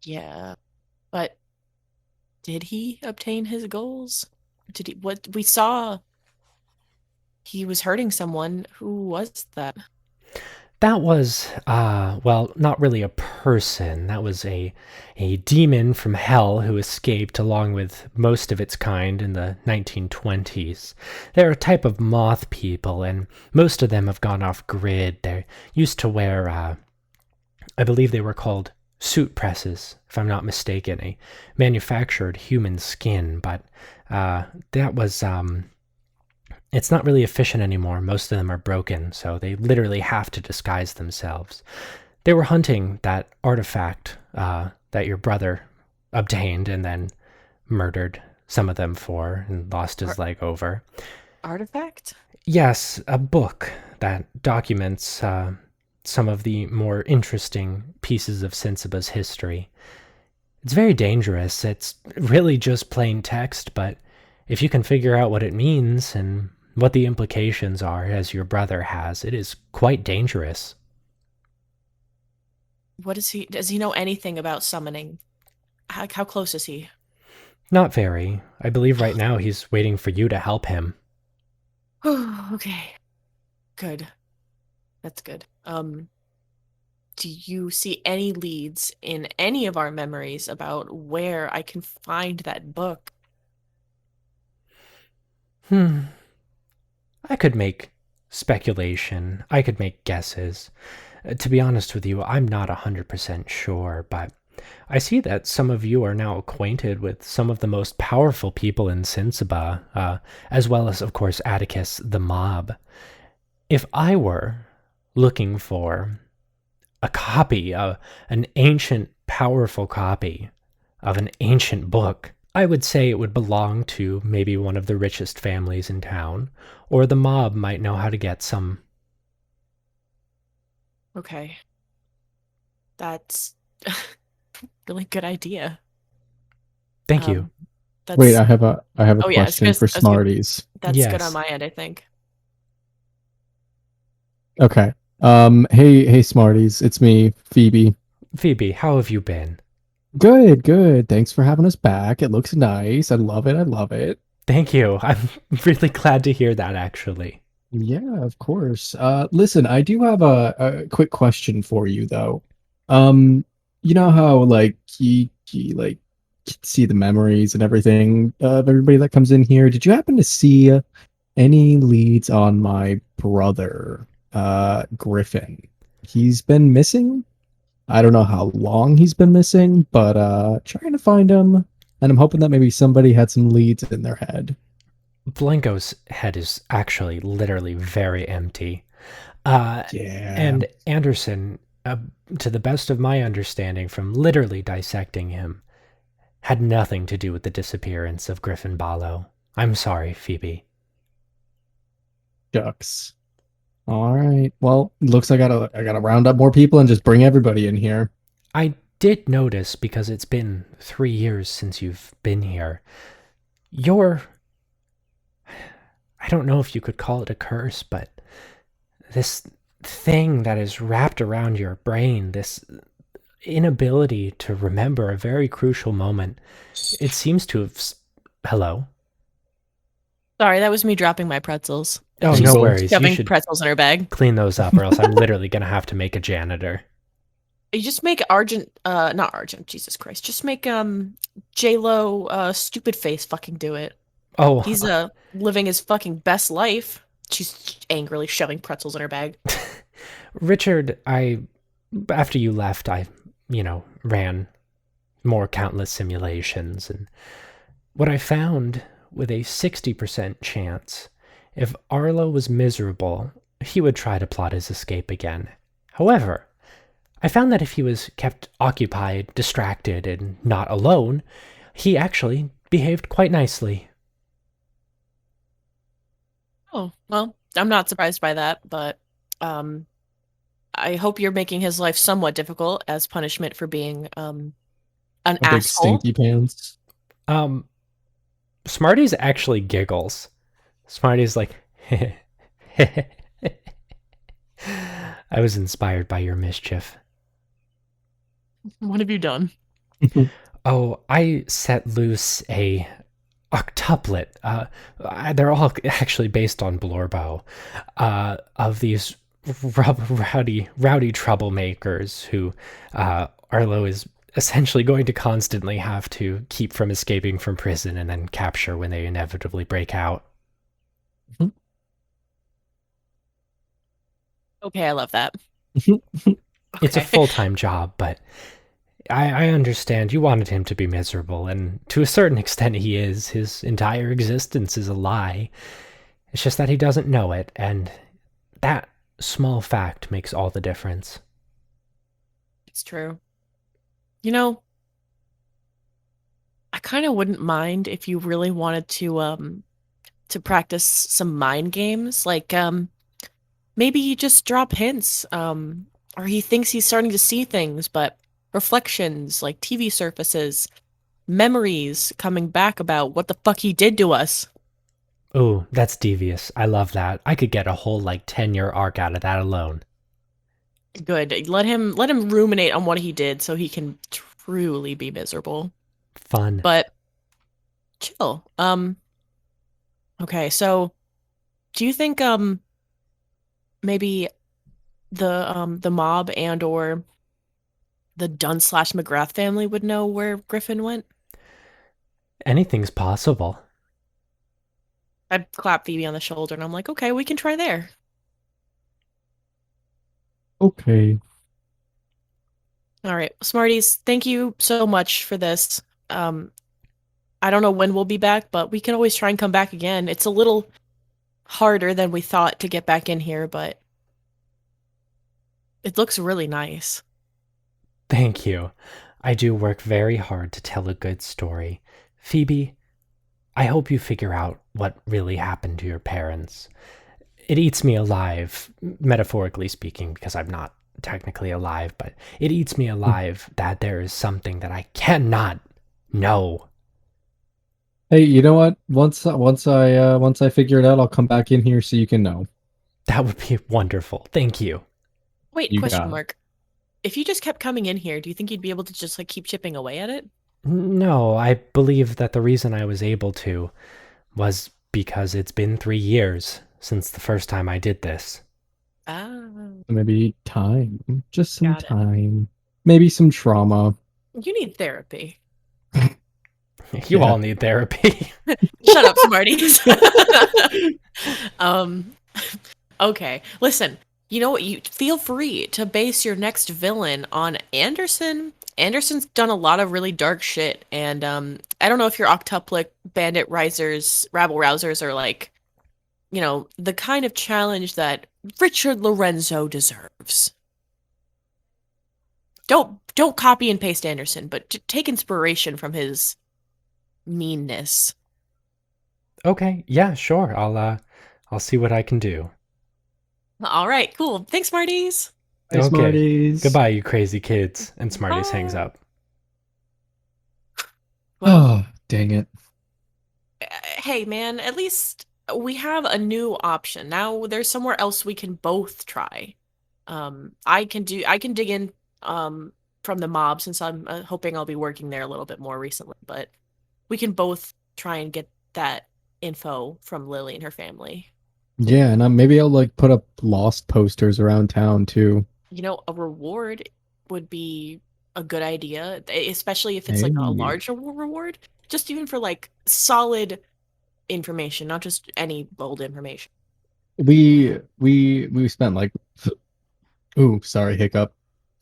Yeah, but did he obtain his goals? Did he? What we saw, he was hurting someone. Who was that? That was, well, not really a person. That was a demon from hell who escaped along with most of its kind in the 1920s. They're a type of moth people, and most of them have gone off grid. They used to wear, I believe they were called suit presses, if I'm not mistaken, a manufactured human skin, but that was, it's not really efficient anymore. Most of them are broken, so they literally have to disguise themselves. They were hunting that artifact that your brother obtained and then murdered some of them for and lost his leg over. Artifact? Yes, a book that documents some of the more interesting pieces of Sensiba's history. It's very dangerous. It's really just plain text, but if you can figure out what it means and what the implications are, as your brother has, it is quite dangerous. What is he? Does he know anything about summoning? How close is he? Not very. I believe right now he's waiting for you to help him. Okay. Good. That's good. Do you see any leads in any of our memories about where I can find that book? I could make speculation. I could make guesses. To be honest with you, I'm not 100% sure, but I see that some of you are now acquainted with some of the most powerful people in Sensiba, as well as, of course, Atticus the mob. If I were looking for a copy, an ancient, powerful copy of an ancient book, I would say it would belong to maybe one of the richest families in town, or the mob might know how to get some. Okay. That's a really good idea. Thank you. That's... Wait, I have a Oh, yeah, question for Smarties. That's Yes. good on my end, I think. Okay. Hey, Smarties. It's me, Phoebe. Phoebe, how have you been? Good, good. Thanks for having us back. It looks nice. I love it. I love it. Thank you. I'm really glad to hear that, actually. Yeah, of course. Listen, I do have a quick question for you though. You know how like you like see the memories and everything of everybody that comes in here. Did you happen to see any leads on my brother, Griffin? He's been missing. I don't know how long he's been missing, but trying to find him, and I'm hoping that maybe somebody had some leads in their head. Bloinko's head is actually literally very empty. Yeah. And Anderson, to the best of my understanding from literally dissecting him, had nothing to do with the disappearance of Griffin Ballo. I'm sorry, Phoebe. Shucks. All right. Well, looks like I gotta round up more people and just bring everybody in here. I did notice, because it's been 3 years since you've been here, I don't know if you could call it a curse, but this thing that is wrapped around your brain, this inability to remember a very crucial moment, it seems to have... Hello? Sorry, that was me dropping my pretzels. Oh, She's no worries. You shoving should pretzels in her bag. clean those up, or else I'm literally going to have to make a janitor. You just make not Argent, Jesus Christ. Just make J-Lo stupid face fucking do it. Oh, He's living his fucking best life. She's angrily shoving pretzels in her bag. Richard, after you left, I ran more countless simulations, and what I found with a 60% chance, if Arlo was miserable, he would try to plot his escape again. However, I found that if he was kept occupied, distracted, and not alone, he actually behaved quite nicely. Oh, well, I'm not surprised by that, but I hope you're making his life somewhat difficult as punishment for being an A big asshole. stinky pants. Smarties actually giggles. Smarties like, I was inspired by your mischief. What have you done? Oh, I set loose a octuplet. They're all actually based on Blorbo, of these rowdy troublemakers who Arlo is essentially going to constantly have to keep from escaping from prison and then capture when they inevitably break out. Okay, I love that. It's a Okay. full-time job, but I understand you wanted him to be miserable, and to a certain extent he is. His entire existence is a lie. It's just that he doesn't know it, and that small fact makes all the difference. It's true. You know, I kind of wouldn't mind if you really wanted to practice some mind games, like maybe you just drop hints, or he thinks he's starting to see things, but reflections like TV surfaces, memories coming back about what the fuck he did to us. Ooh, that's devious. I love that. I could get a whole 10-year arc out of that alone. Good. Let him ruminate on what he did so he can truly be miserable. Fun. But chill. Okay, so do you think maybe the mob and or the Dunn/McGrath family would know where Griffin went? Anything's possible. I'd clap Phoebe on the shoulder and I'm like, okay, we can try there. Okay. All right, Smarties, thank you so much for this. I don't know when we'll be back, but we can always try and come back again. It's a little harder than we thought to get back in here, but it looks really nice. Thank you. I do work very hard to tell a good story. Phoebe, I hope you figure out what really happened to your parents. It eats me alive, metaphorically speaking, because I'm not technically alive, but it eats me alive that there is something that I cannot know. Hey, you know what? Once I figure it out, I'll come back in here so you can know. That would be wonderful. Thank you. Wait, You question got it. mark. If you just kept coming in here, do you think you'd be able to just keep chipping away at it? No, I believe that the reason I was able to was because it's been 3 years since the first time I did this. Ah, Maybe time. Just some Got it. time. Maybe some trauma. you need therapy. You Yeah. all need therapy. Shut up, Smarties. um, okay. Listen, you know what? You feel free to base your next villain on Anderson. Anderson's done a lot of really dark shit, and I don't know if your octuplic bandit risers, rabble rousers are the kind of challenge that Richard Lorenzo deserves. Don't copy and paste Anderson, but take inspiration from his meanness. Okay, yeah, sure. I'll see what I can do. All right, cool. Thanks, Smarties. Hey, Okay. Smarties. Goodbye, you crazy kids. And Smarties hangs Bye. up. Well, Oh, dang it. hey, man, at least we have a new option. Now there's somewhere else we can both try. I can dig in from the mob since I'm hoping I'll be working there a little bit more recently, but we can both try and get that info from Lily and her family. Yeah, and maybe I'll put up lost posters around town too. A reward would be a good idea, especially if it's a Hey. larger reward, just even for solid information, not just any old information. We spent Ooh, sorry, hiccup.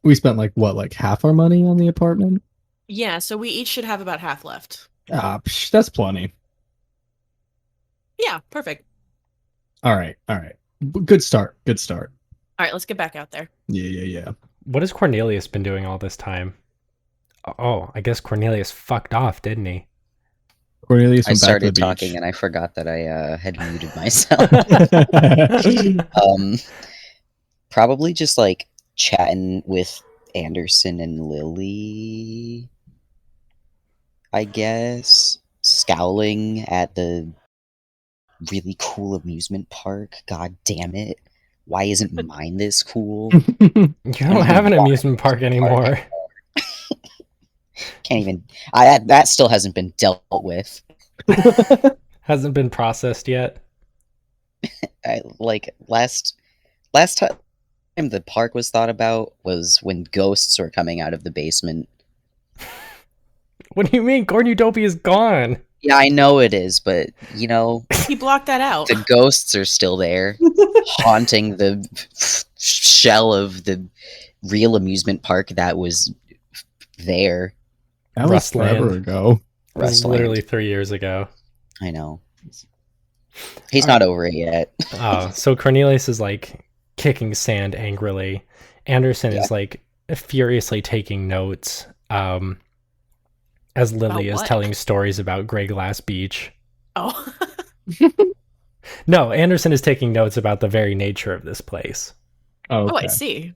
We spent like half our money on the apartment. Yeah, so we each should have about half left. That's plenty. Yeah, perfect. All right. Good start. All right, let's get back out there. Yeah. What has Cornelius been doing all this time? Oh, I guess Cornelius fucked off, didn't he? Cornelius I went back to started the talking beach. and I forgot that I had muted myself. Probably just like chatting with Anderson and Lily, I guess. Scowling at the really cool amusement park. God damn it. Why isn't mine this cool? You don't have an amusement park anymore. Can't even. That still hasn't been dealt with. Hasn't been processed yet. Last time the park was thought about was when ghosts were coming out of the basement. What do you mean? Cornutopia is gone. Yeah, I know it is, but you know, He blocked that out. the ghosts are still there, haunting the shell of the real amusement park that was there. That was forever Rustland. ago. This is Rustland. literally 3 years ago. I know. He's not over it yet. Oh, so Cornelius is like kicking sand angrily. Anderson Yeah. is like furiously taking notes. As Lily About is what? telling stories about Grey Glass Beach. Oh. No, Anderson is taking notes about the very nature of this place. Oh, Oh, okay. I see.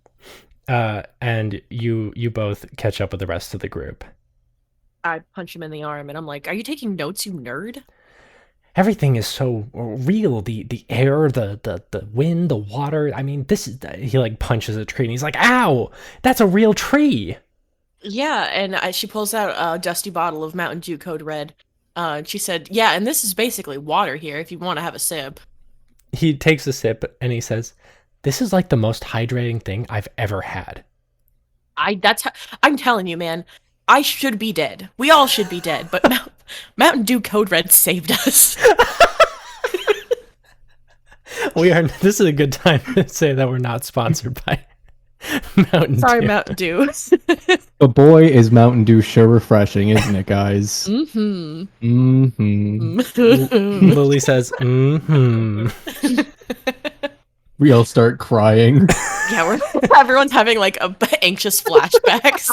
And you both catch up with the rest of the group. I punch him in the arm and I'm like, "Are you taking notes, you nerd?" Everything is so real. The air, the wind, the water. I mean, this is. He like punches a tree and he's like, "Ow! That's a real tree." Yeah, and she pulls out a dusty bottle of Mountain Dew Code Red. She said, "Yeah, and this is basically water here if you want to have a sip." He takes a sip and he says, "This is like the most hydrating thing I've ever had." I'm telling you, man. I should be dead. We all should be dead, but Mountain Dew Code Red saved us. We are. This is a good time to say that we're not sponsored by Mountain Sorry, Dew. Mountain Dew. But boy, is Mountain Dew sure refreshing, isn't it, guys? Lily says, "Mm-hmm." We all start crying. Yeah, everyone's having like anxious flashbacks.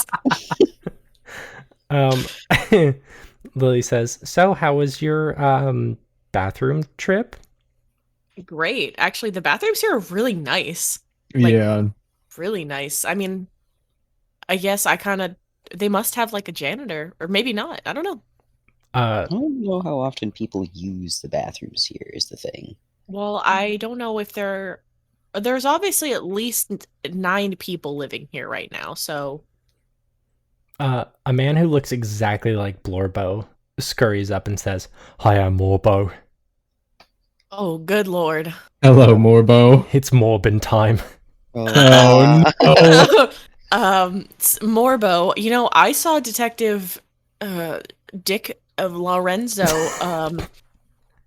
Lily says, "So, how was your bathroom trip?" Great. Actually, the bathrooms here are really nice. Like- Yeah. Really nice. I mean, I guess they must have like a janitor, or maybe not. I don't know. I don't know how often people use the bathrooms here is the thing. Well, I don't know if there's obviously at least 9 people living here right now, so A man who looks exactly like Blorbo scurries up and says, "Hi, I'm Morbo. oh, good lord. Hello, Morbo. It's Morbin time." Oh, no. Morbo, I saw Detective Dick of Lorenzo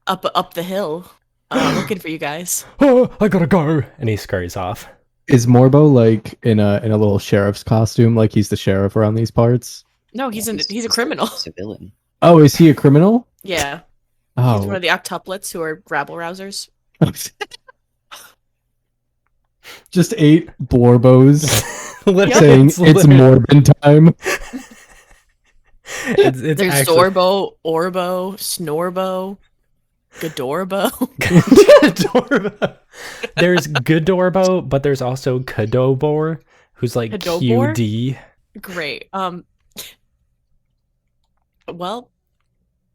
up the hill looking for you guys. "Oh, I gotta go," and he scurries off. Is Morbo like in a little sheriff's costume, like he's the sheriff around these parts? No, he's a criminal. He's a villain. Oh, is he a criminal? Yeah. Oh, He's one of the octuplets who are rabble rousers. just 8 Blorbos saying it's literally- Morbin time. It's There's actually- Zorbo, Orbo, Snorbo, Godorbo. Godorbo. There's Godorbo, but there's also Kadobor, who's like Kadobor? QD. Great. Well,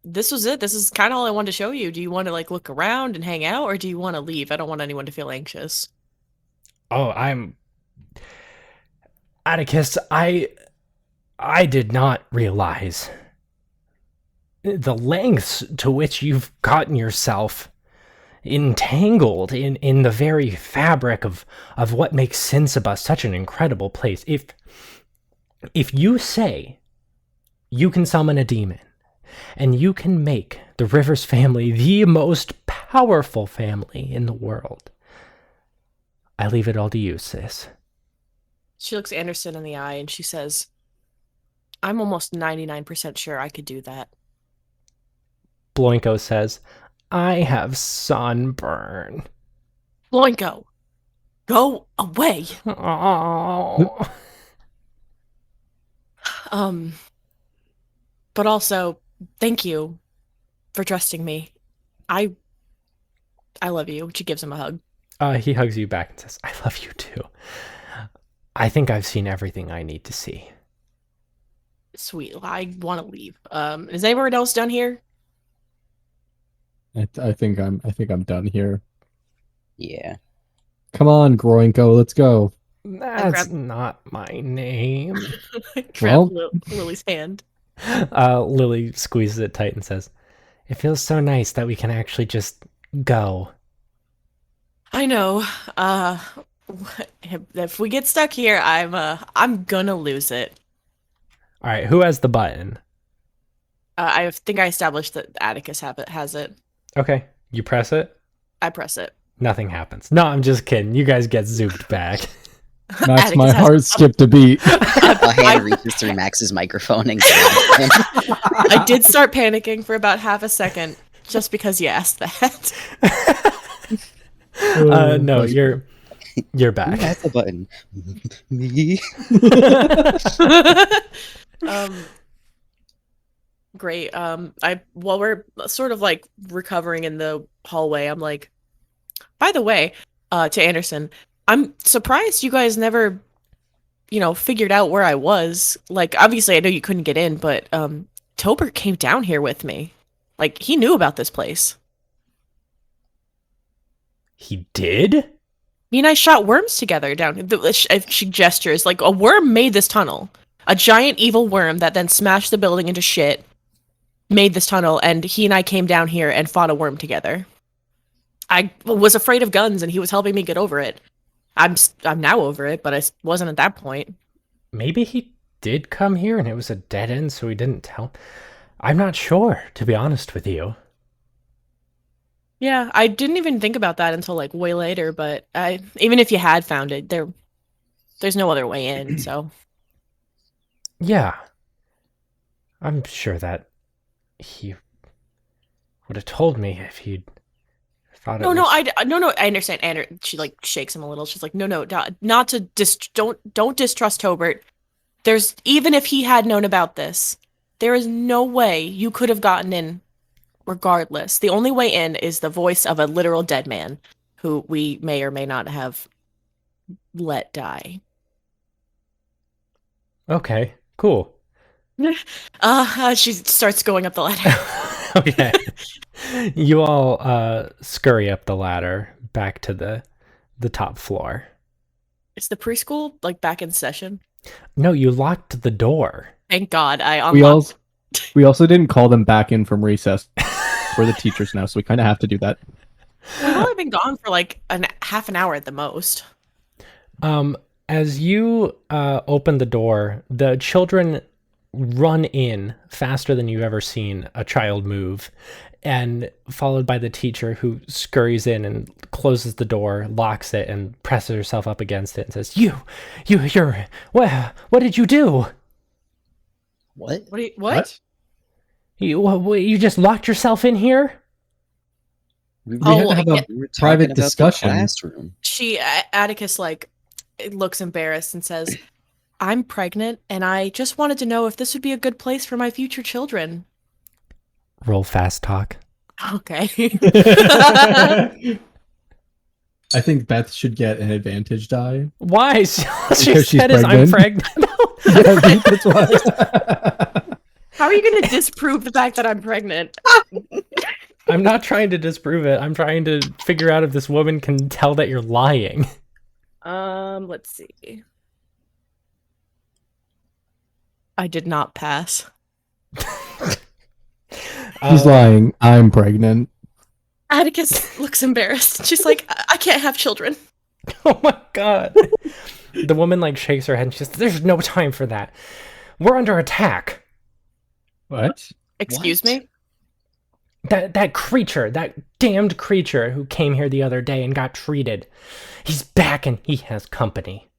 this was it. This is kind of all I wanted to show you. Do you want to like look around and hang out, or do you want to leave? I don't want anyone to feel anxious. Oh, I'm Atticus. I did not realize the lengths to which you've gotten yourself entangled in the very fabric of what makes Sinsaba such an incredible place. If you say you can summon a demon and you can make the Rivers family the most powerful family in the world, I leave it all to you, sis. She looks Anderson in the eye and she says, I'm almost 99% sure I could do that. Bloinko says, I have sunburn. Bloinko, go away. Oh. But also, thank you for trusting me. I love you. She gives him a hug. He hugs you back and says, I love you too. I think I've seen everything I need to see. Sweet. I want to leave. Is anyone else done here? I think I'm done here. Yeah. Come on, Groinko, let's go. That's not my name. Grab Lily's hand. Lily squeezes it tight and says, it feels so nice that we can actually just go. I know. If we get stuck here, I'm gonna lose it. All right, who has the button? I think I established that Atticus has it. Okay, you press it. I press it. Nothing happens. No, I'm just kidding. You guys get zooped back. Max, Atticus my has- heart skipped a beat. A hand reaches through Max's microphone and grabs him. I did start panicking for about half a second just because you asked that. No, you're Who back. has the button? Me. Great. While we're sort of like recovering in the hallway, I'm like, by the way, to Anderson, I'm surprised you guys never, figured out where I was. Like, obviously I know you couldn't get in, but Tobert came down here with me. Like, he knew about this place. He did? Me and I shot worms together down. She gestures like a worm made this tunnel. A giant evil worm that then smashed the building into shit made this tunnel, and he and I came down here and fought a worm together. I was afraid of guns, and he was helping me get over it. I'm now over it, but I wasn't at that point. Maybe he did come here and it was a dead end, so he didn't tell. I'm not sure, to be honest with you. Yeah, I didn't even think about that until like way later, but even if you had found it, there's no other way in, so. Yeah. I'm sure that he would have told me if he'd thought No, it no, was... I understand. And she like shakes him a little. She's like, no, not to don't distrust Tobert. There's, even if he had known about this, there is no way you could have gotten in. Regardless, the only way in is the voice of a literal dead man, who we may or may not have let die. Okay, cool. She starts going up the ladder. Okay. You all scurry up the ladder back to the top floor. Is the preschool like back in session? No, you locked the door. Thank God I We unlocked. we also didn't call them back in from recess. We're the teachers now, so we kind of have to do that. We've only been gone for like half an hour at the most. As you open the door, the children run in faster than you've ever seen a child move, and followed by the teacher, who scurries in and closes the door, locks it, and presses herself up against it and says, you're what did you do? What? What? You just locked yourself in here? We had to have a We were talking private about the discussion. classroom. Atticus like looks embarrassed and says, I'm pregnant and I just wanted to know if this would be a good place for my future children. Roll fast talk. Okay. I think Beth should get an advantage die. Why? She Because she's said is I'm pregnant. I think that's why. How are you going to disprove the fact that I'm pregnant? I'm not trying to disprove it. I'm trying to figure out if this woman can tell that you're lying. Let's see. I did not pass. He's lying. I'm pregnant. Atticus looks embarrassed. She's like, I can't have children. Oh my god. The woman like shakes her head and she says, there's no time for that. We're under attack. What? Excuse What? me? That creature, that damned creature who came here the other day and got treated. He's back and he has company.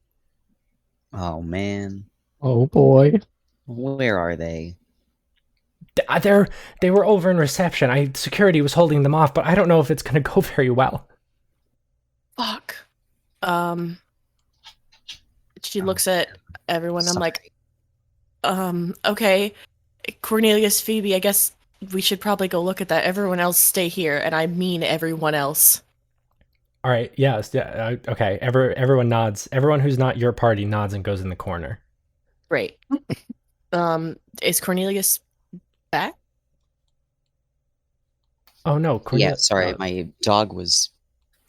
Oh man, Oh boy. where are they? They were over in reception. Security was holding them off, but I don't know if it's going to go very well. Fuck. She looks at everyone. I'm like, okay, Cornelius, Phoebe, I guess we should probably go look at that. Everyone else stay here, and I mean everyone else. All right. Yes. Yeah. Okay. Everyone nods. Everyone who's not your party nods and goes in the corner. Great. Is Cornelius back? Oh no, Yeah, Cornelius. sorry, my dog was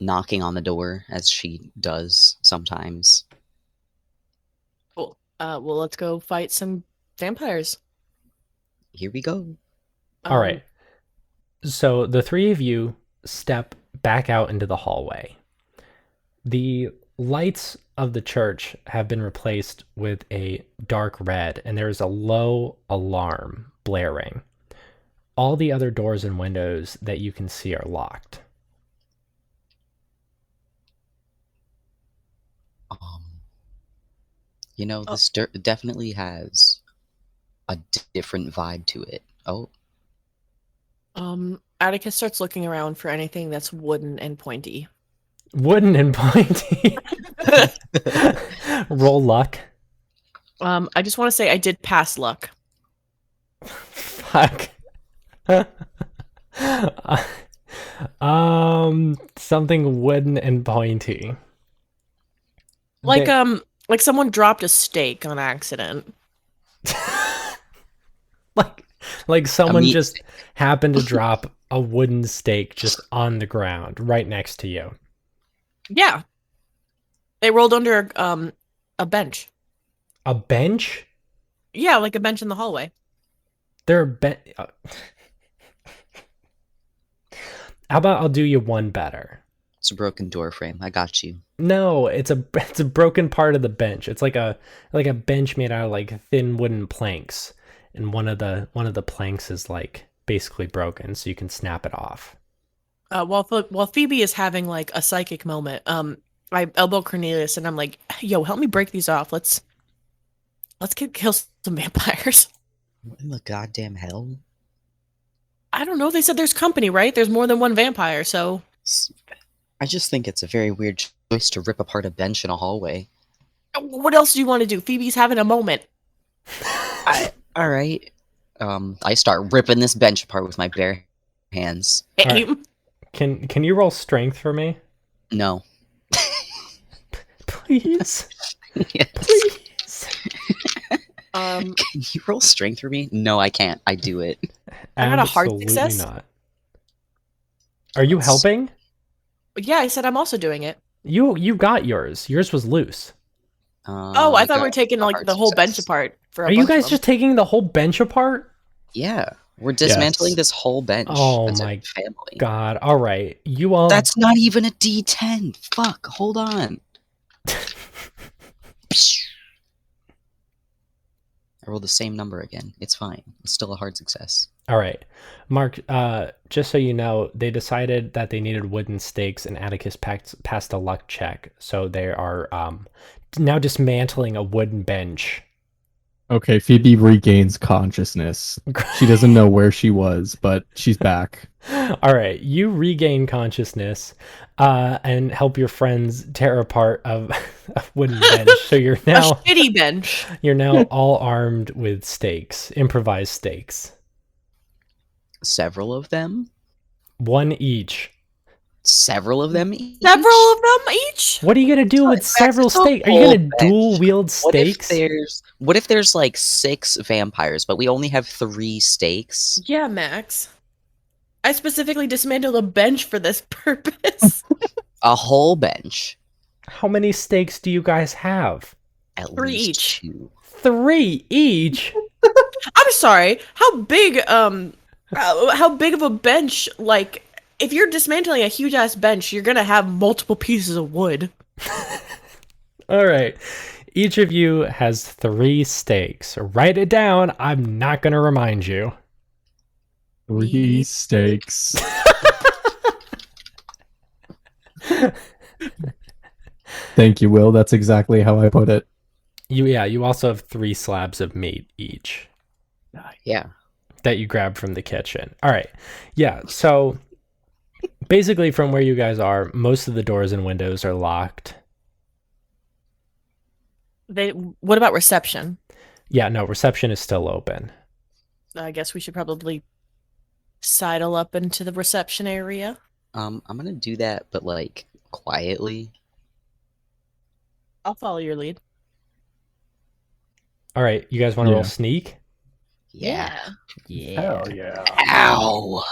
knocking on the door as she does sometimes. Cool. Well, let's go fight some vampires. Here we go. All right. So the three of you step back out into the hallway. The lights of the church have been replaced with a dark red, and there is a low alarm blaring. All the other doors and windows that you can see are locked. You know, this definitely has a different vibe to it. Oh, Atticus starts looking around for anything that's wooden and pointy. Wooden and pointy. Roll luck. I just want to say I did pass luck. Fuck. Something wooden and pointy. Like someone dropped a steak on accident. like someone meat just steak. happened to drop a wooden stake just on the ground right next to you. Yeah. They rolled under a bench. A bench? Yeah, like a bench in the hallway. How about I'll do you one better? It's a broken door frame. I got you. No, it's a broken part of the bench. It's like a bench made out of like thin wooden planks, and one of the planks is like basically broken, so you can snap it off. While Phoebe is having like a psychic moment, I elbow Cornelius and I'm like, "Yo, help me break these off. Let's kill some vampires." What in the goddamn hell? I don't know. They said there's company, right? There's more than one vampire, so I just think it's a very weird choice to rip apart a bench in a hallway. what else do you want to do? Phoebe's having a moment. All right. I start ripping this bench apart with my bare hands. Right. Can you roll strength for me? No. Please. Yes. Please. Can you roll strength for me? No, I can't. I do it. I got a hard Absolutely success. Not. Are you helping? Yeah, I said I'm also doing it. You got yours. Yours was loose. Oh, I thought we were taking like the whole bench apart. Are you guys just taking the whole bench apart? Yeah, we're dismantling this whole bench. Oh as a my family. God! All right, you all. That's not even a D10. Fuck. Hold on. I rolled the same number again. It's fine. It's still a hard success. All right, Mark. Just so you know, they decided that they needed wooden stakes, and Atticus passed a luck check, so they are now dismantling a wooden bench. Okay, Phoebe regains consciousness. She doesn't know where she was, but she's back. All right, you regain consciousness and help your friends tear apart a wooden bench. So you're now a shitty bench. You're now all armed with stakes, improvised stakes. Several of them? One each. Several of them each? Several of them each? What are you gonna do with several stakes? Are you gonna dual wield stakes? What if there's like 6 vampires, but we only have 3 stakes? Yeah, Max. I specifically dismantled a bench for this purpose. A whole bench. How many stakes do you guys have? At 3 least each. 2. 3 each? I'm sorry. How big of a bench, like, if you're dismantling a huge ass bench, you're gonna have multiple pieces of wood. All right. Each of you has 3 stakes. Write it down. I'm not gonna remind you. 3 stakes. Thank you, Will. That's exactly how I put it. You also have 3 slabs of meat each Yeah. that you grabbed from the kitchen. All right. Yeah. So basically, from where you guys are, most of the doors and windows are locked. What about reception? Yeah, no, reception is still open. I guess we should probably sidle up into the reception area. I'm gonna do that, but like quietly. I'll follow your lead. All right. You guys want to Yeah. roll sneak? Yeah. Hell yeah. Ow!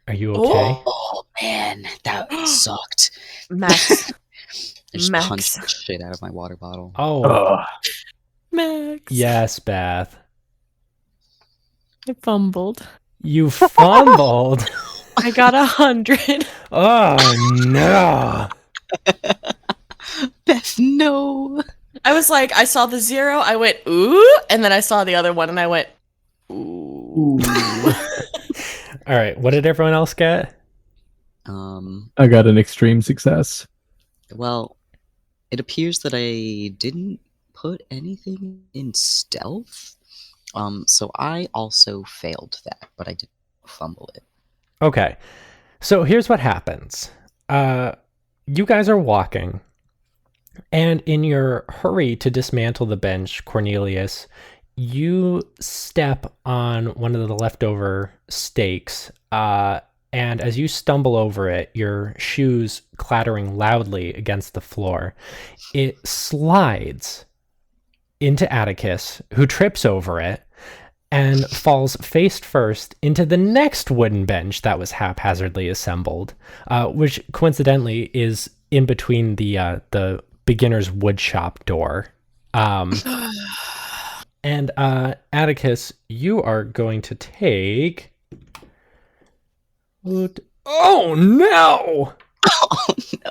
Are you okay? Oh man, that sucked. Max. I just Max. punched the shit out of my water bottle. Oh, Ugh. Max. yes, Beth. I fumbled. You fumbled. I got 100. Oh, no. Beth, no. I was like, I saw the 0, I went, ooh, and then I saw the other one, and I went, ooh. All right. What did everyone else get? I got an extreme success. Well, it appears that I didn't put anything in stealth. So I also failed that, but I didn't fumble it. Okay. So here's what happens. You guys are walking, and in your hurry to dismantle the bench, Cornelius, you step on one of the leftover stakes, and as you stumble over it, your shoes clattering loudly against the floor, it slides into Atticus, who trips over it and falls face first into the next wooden bench that was haphazardly assembled, which coincidentally is in between the beginner's woodshop door. And Atticus, you are going to take... Oh, no!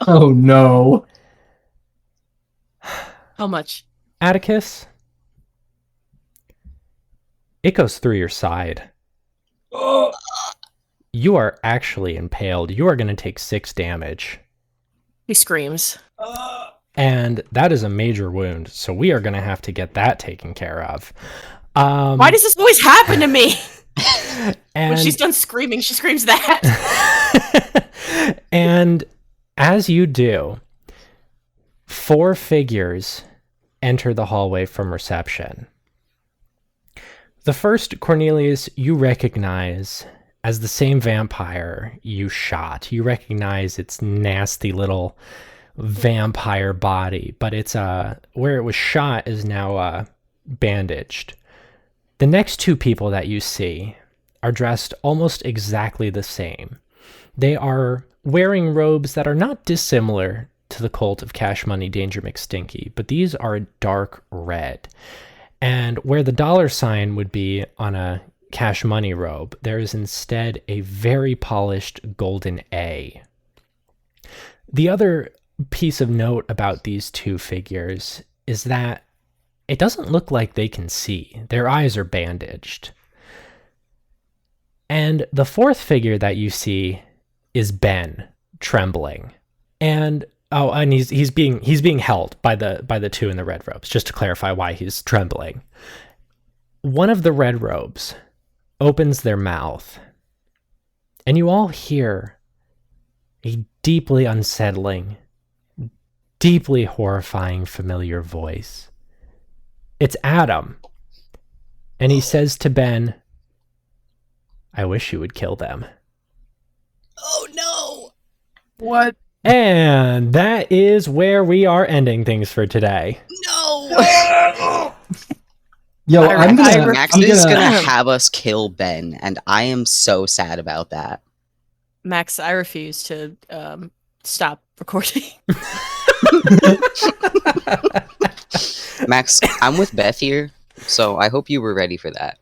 Oh no. How much? Atticus, it goes through your side. You are actually impaled. You are going to take 6 damage. He screams. And that is a major wound, so we are going to have to get that taken care of. Why does this always happen to me? And, When she's done screaming, she screams that. and as you do, 4 figures enter the hallway from reception. The first, Cornelius, you recognize as the same vampire you shot. You recognize its nasty little vampire body, but it's where it was shot is now bandaged. The next 2 people that you see are dressed almost exactly the same. They are wearing robes that are not dissimilar to the cult of Cash Money Danger McStinky, but these are dark red. And where the $sign would be on a Cash Money robe, there is instead a very polished golden A. The other piece of note about these 2 figures is that it doesn't look like they can see. Their eyes are bandaged. And the 4th figure that you see is Ben, trembling. And he's being held by the 2 in the red robes, just to clarify why he's trembling. One of the red robes opens their mouth, and you all hear a deeply unsettling, deeply horrifying familiar voice. It's Adam. And he says to Ben, "I wish you would kill them." Oh no! What? And that is where we are ending things for today. No! Yo, I'm gonna. Max I'm is gonna. gonna have us kill Ben, and I am so sad about that. Max, I refuse to stop recording. Max, I'm with Beth here, so I hope you were ready for that.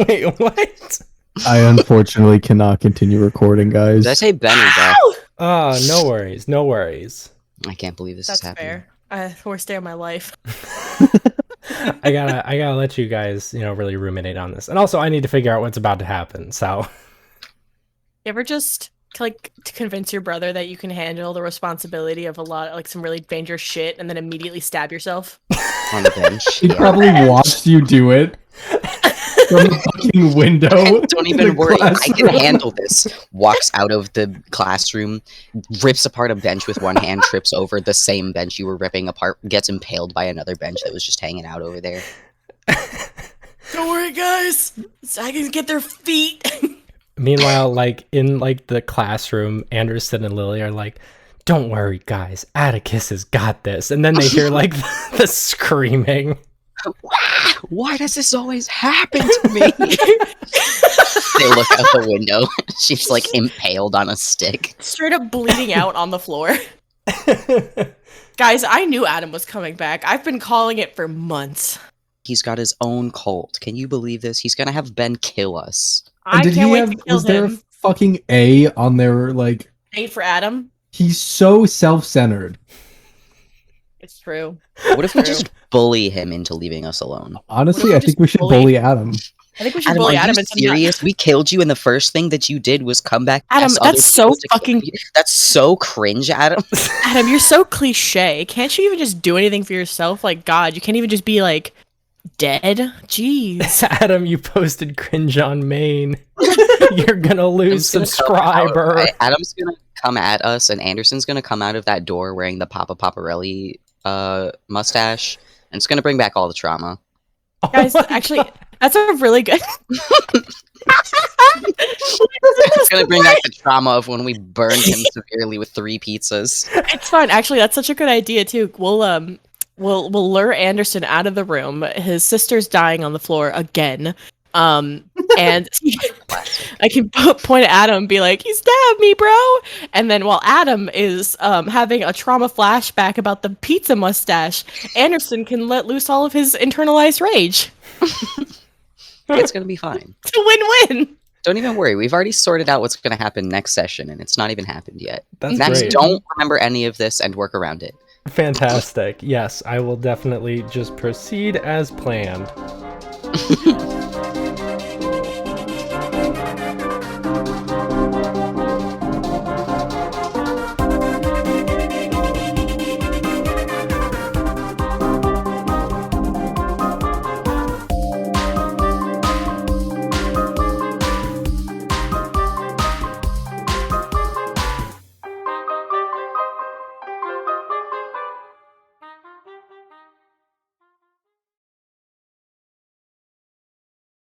Wait, what? I unfortunately cannot continue recording, guys. Did I say Ben or Beth? No worries, no worries. I can't believe this That's is happening. fair. Worst day of my life. I gotta let you guys, really ruminate on this. And also I need to figure out what's about to happen, so. You ever just like to convince your brother that you can handle the responsibility of a lot, like some really dangerous shit, and then immediately stab yourself on the bench. He probably watched you do it from the fucking window. Don't in even the worry, I can classroom. handle this. Walks out of the classroom, rips apart a bench with one hand, trips over the same bench you were ripping apart, gets impaled by another bench that was just hanging out over there. Don't worry, guys. I can get their feet. Meanwhile, like in like the classroom, Anderson and Lily are like, "Don't worry, guys. Atticus has got this." And then they hear like the screaming. Why does this always happen to me? They look out the window. She's like impaled on a stick. Straight up bleeding out on the floor. Guys, I knew Adam was coming back. I've been calling it for months. He's got his own cult. Can you believe this? He's gonna have Ben kill us. I Did can't he wait have? to kill Was there a him. fucking A on their like? Ain't for Adam. He's so self-centered. It's true. What if we just bully him into leaving us alone? Honestly, we I just think we should bully- bully Adam. I think we should Adam, bully are Adam you into not- serious? We killed you, and the first thing that you did was come back. Adam, ask other that's so people to kill fucking- you? That's so cringe, Adam. Adam, you're so cliche. Can't you even just do anything for yourself? Like, God, you can't even just be like dead. Jeez. Adam, you posted cringe on main. You're gonna lose Adam's gonna come out, subscriber. right? Adam's gonna come at us, and Anderson's gonna come out of that door wearing the Papa Paparelli mustache, and it's gonna bring back all the trauma. Oh Guys, my actually, that's a really good. It's gonna bring back the trauma of when we burned him severely with 3 pizzas. It's fine. Actually, that's such a good idea too. We'll lure Anderson out of the room. His sister's dying on the floor again. And I can point at Adam and be like, "He stabbed me, bro!" And then while Adam is having a trauma flashback about the pizza mustache, Anderson can let loose all of his internalized rage. It's gonna be fine. It's a win-win. Don't even worry. We've already sorted out what's gonna happen next session, and it's not even happened yet. That's Max, great. don't remember any of this and work around it. Fantastic. Yes, I will definitely just proceed as planned.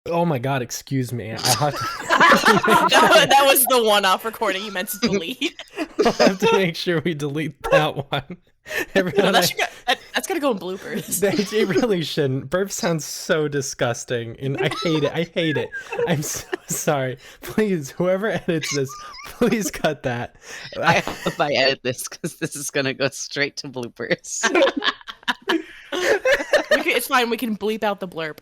Oh my god, excuse me. I have to, that was the one-off recording you meant to delete. I have to make sure we delete that one. No, Everyone, that's gonna go in bloopers. it really shouldn't. Burp sounds so disgusting, and I hate it. I hate it. I'm so sorry. Please, whoever edits this, please cut that. I hope I edit this because this is gonna go straight to bloopers. It's fine. We can bleep out the blurb.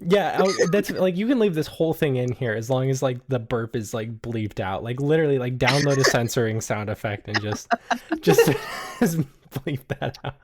Yeah, that's like you can leave this whole thing in here as long as like the burp is like bleeped out. Like literally, like download a censoring sound effect and just bleep that out.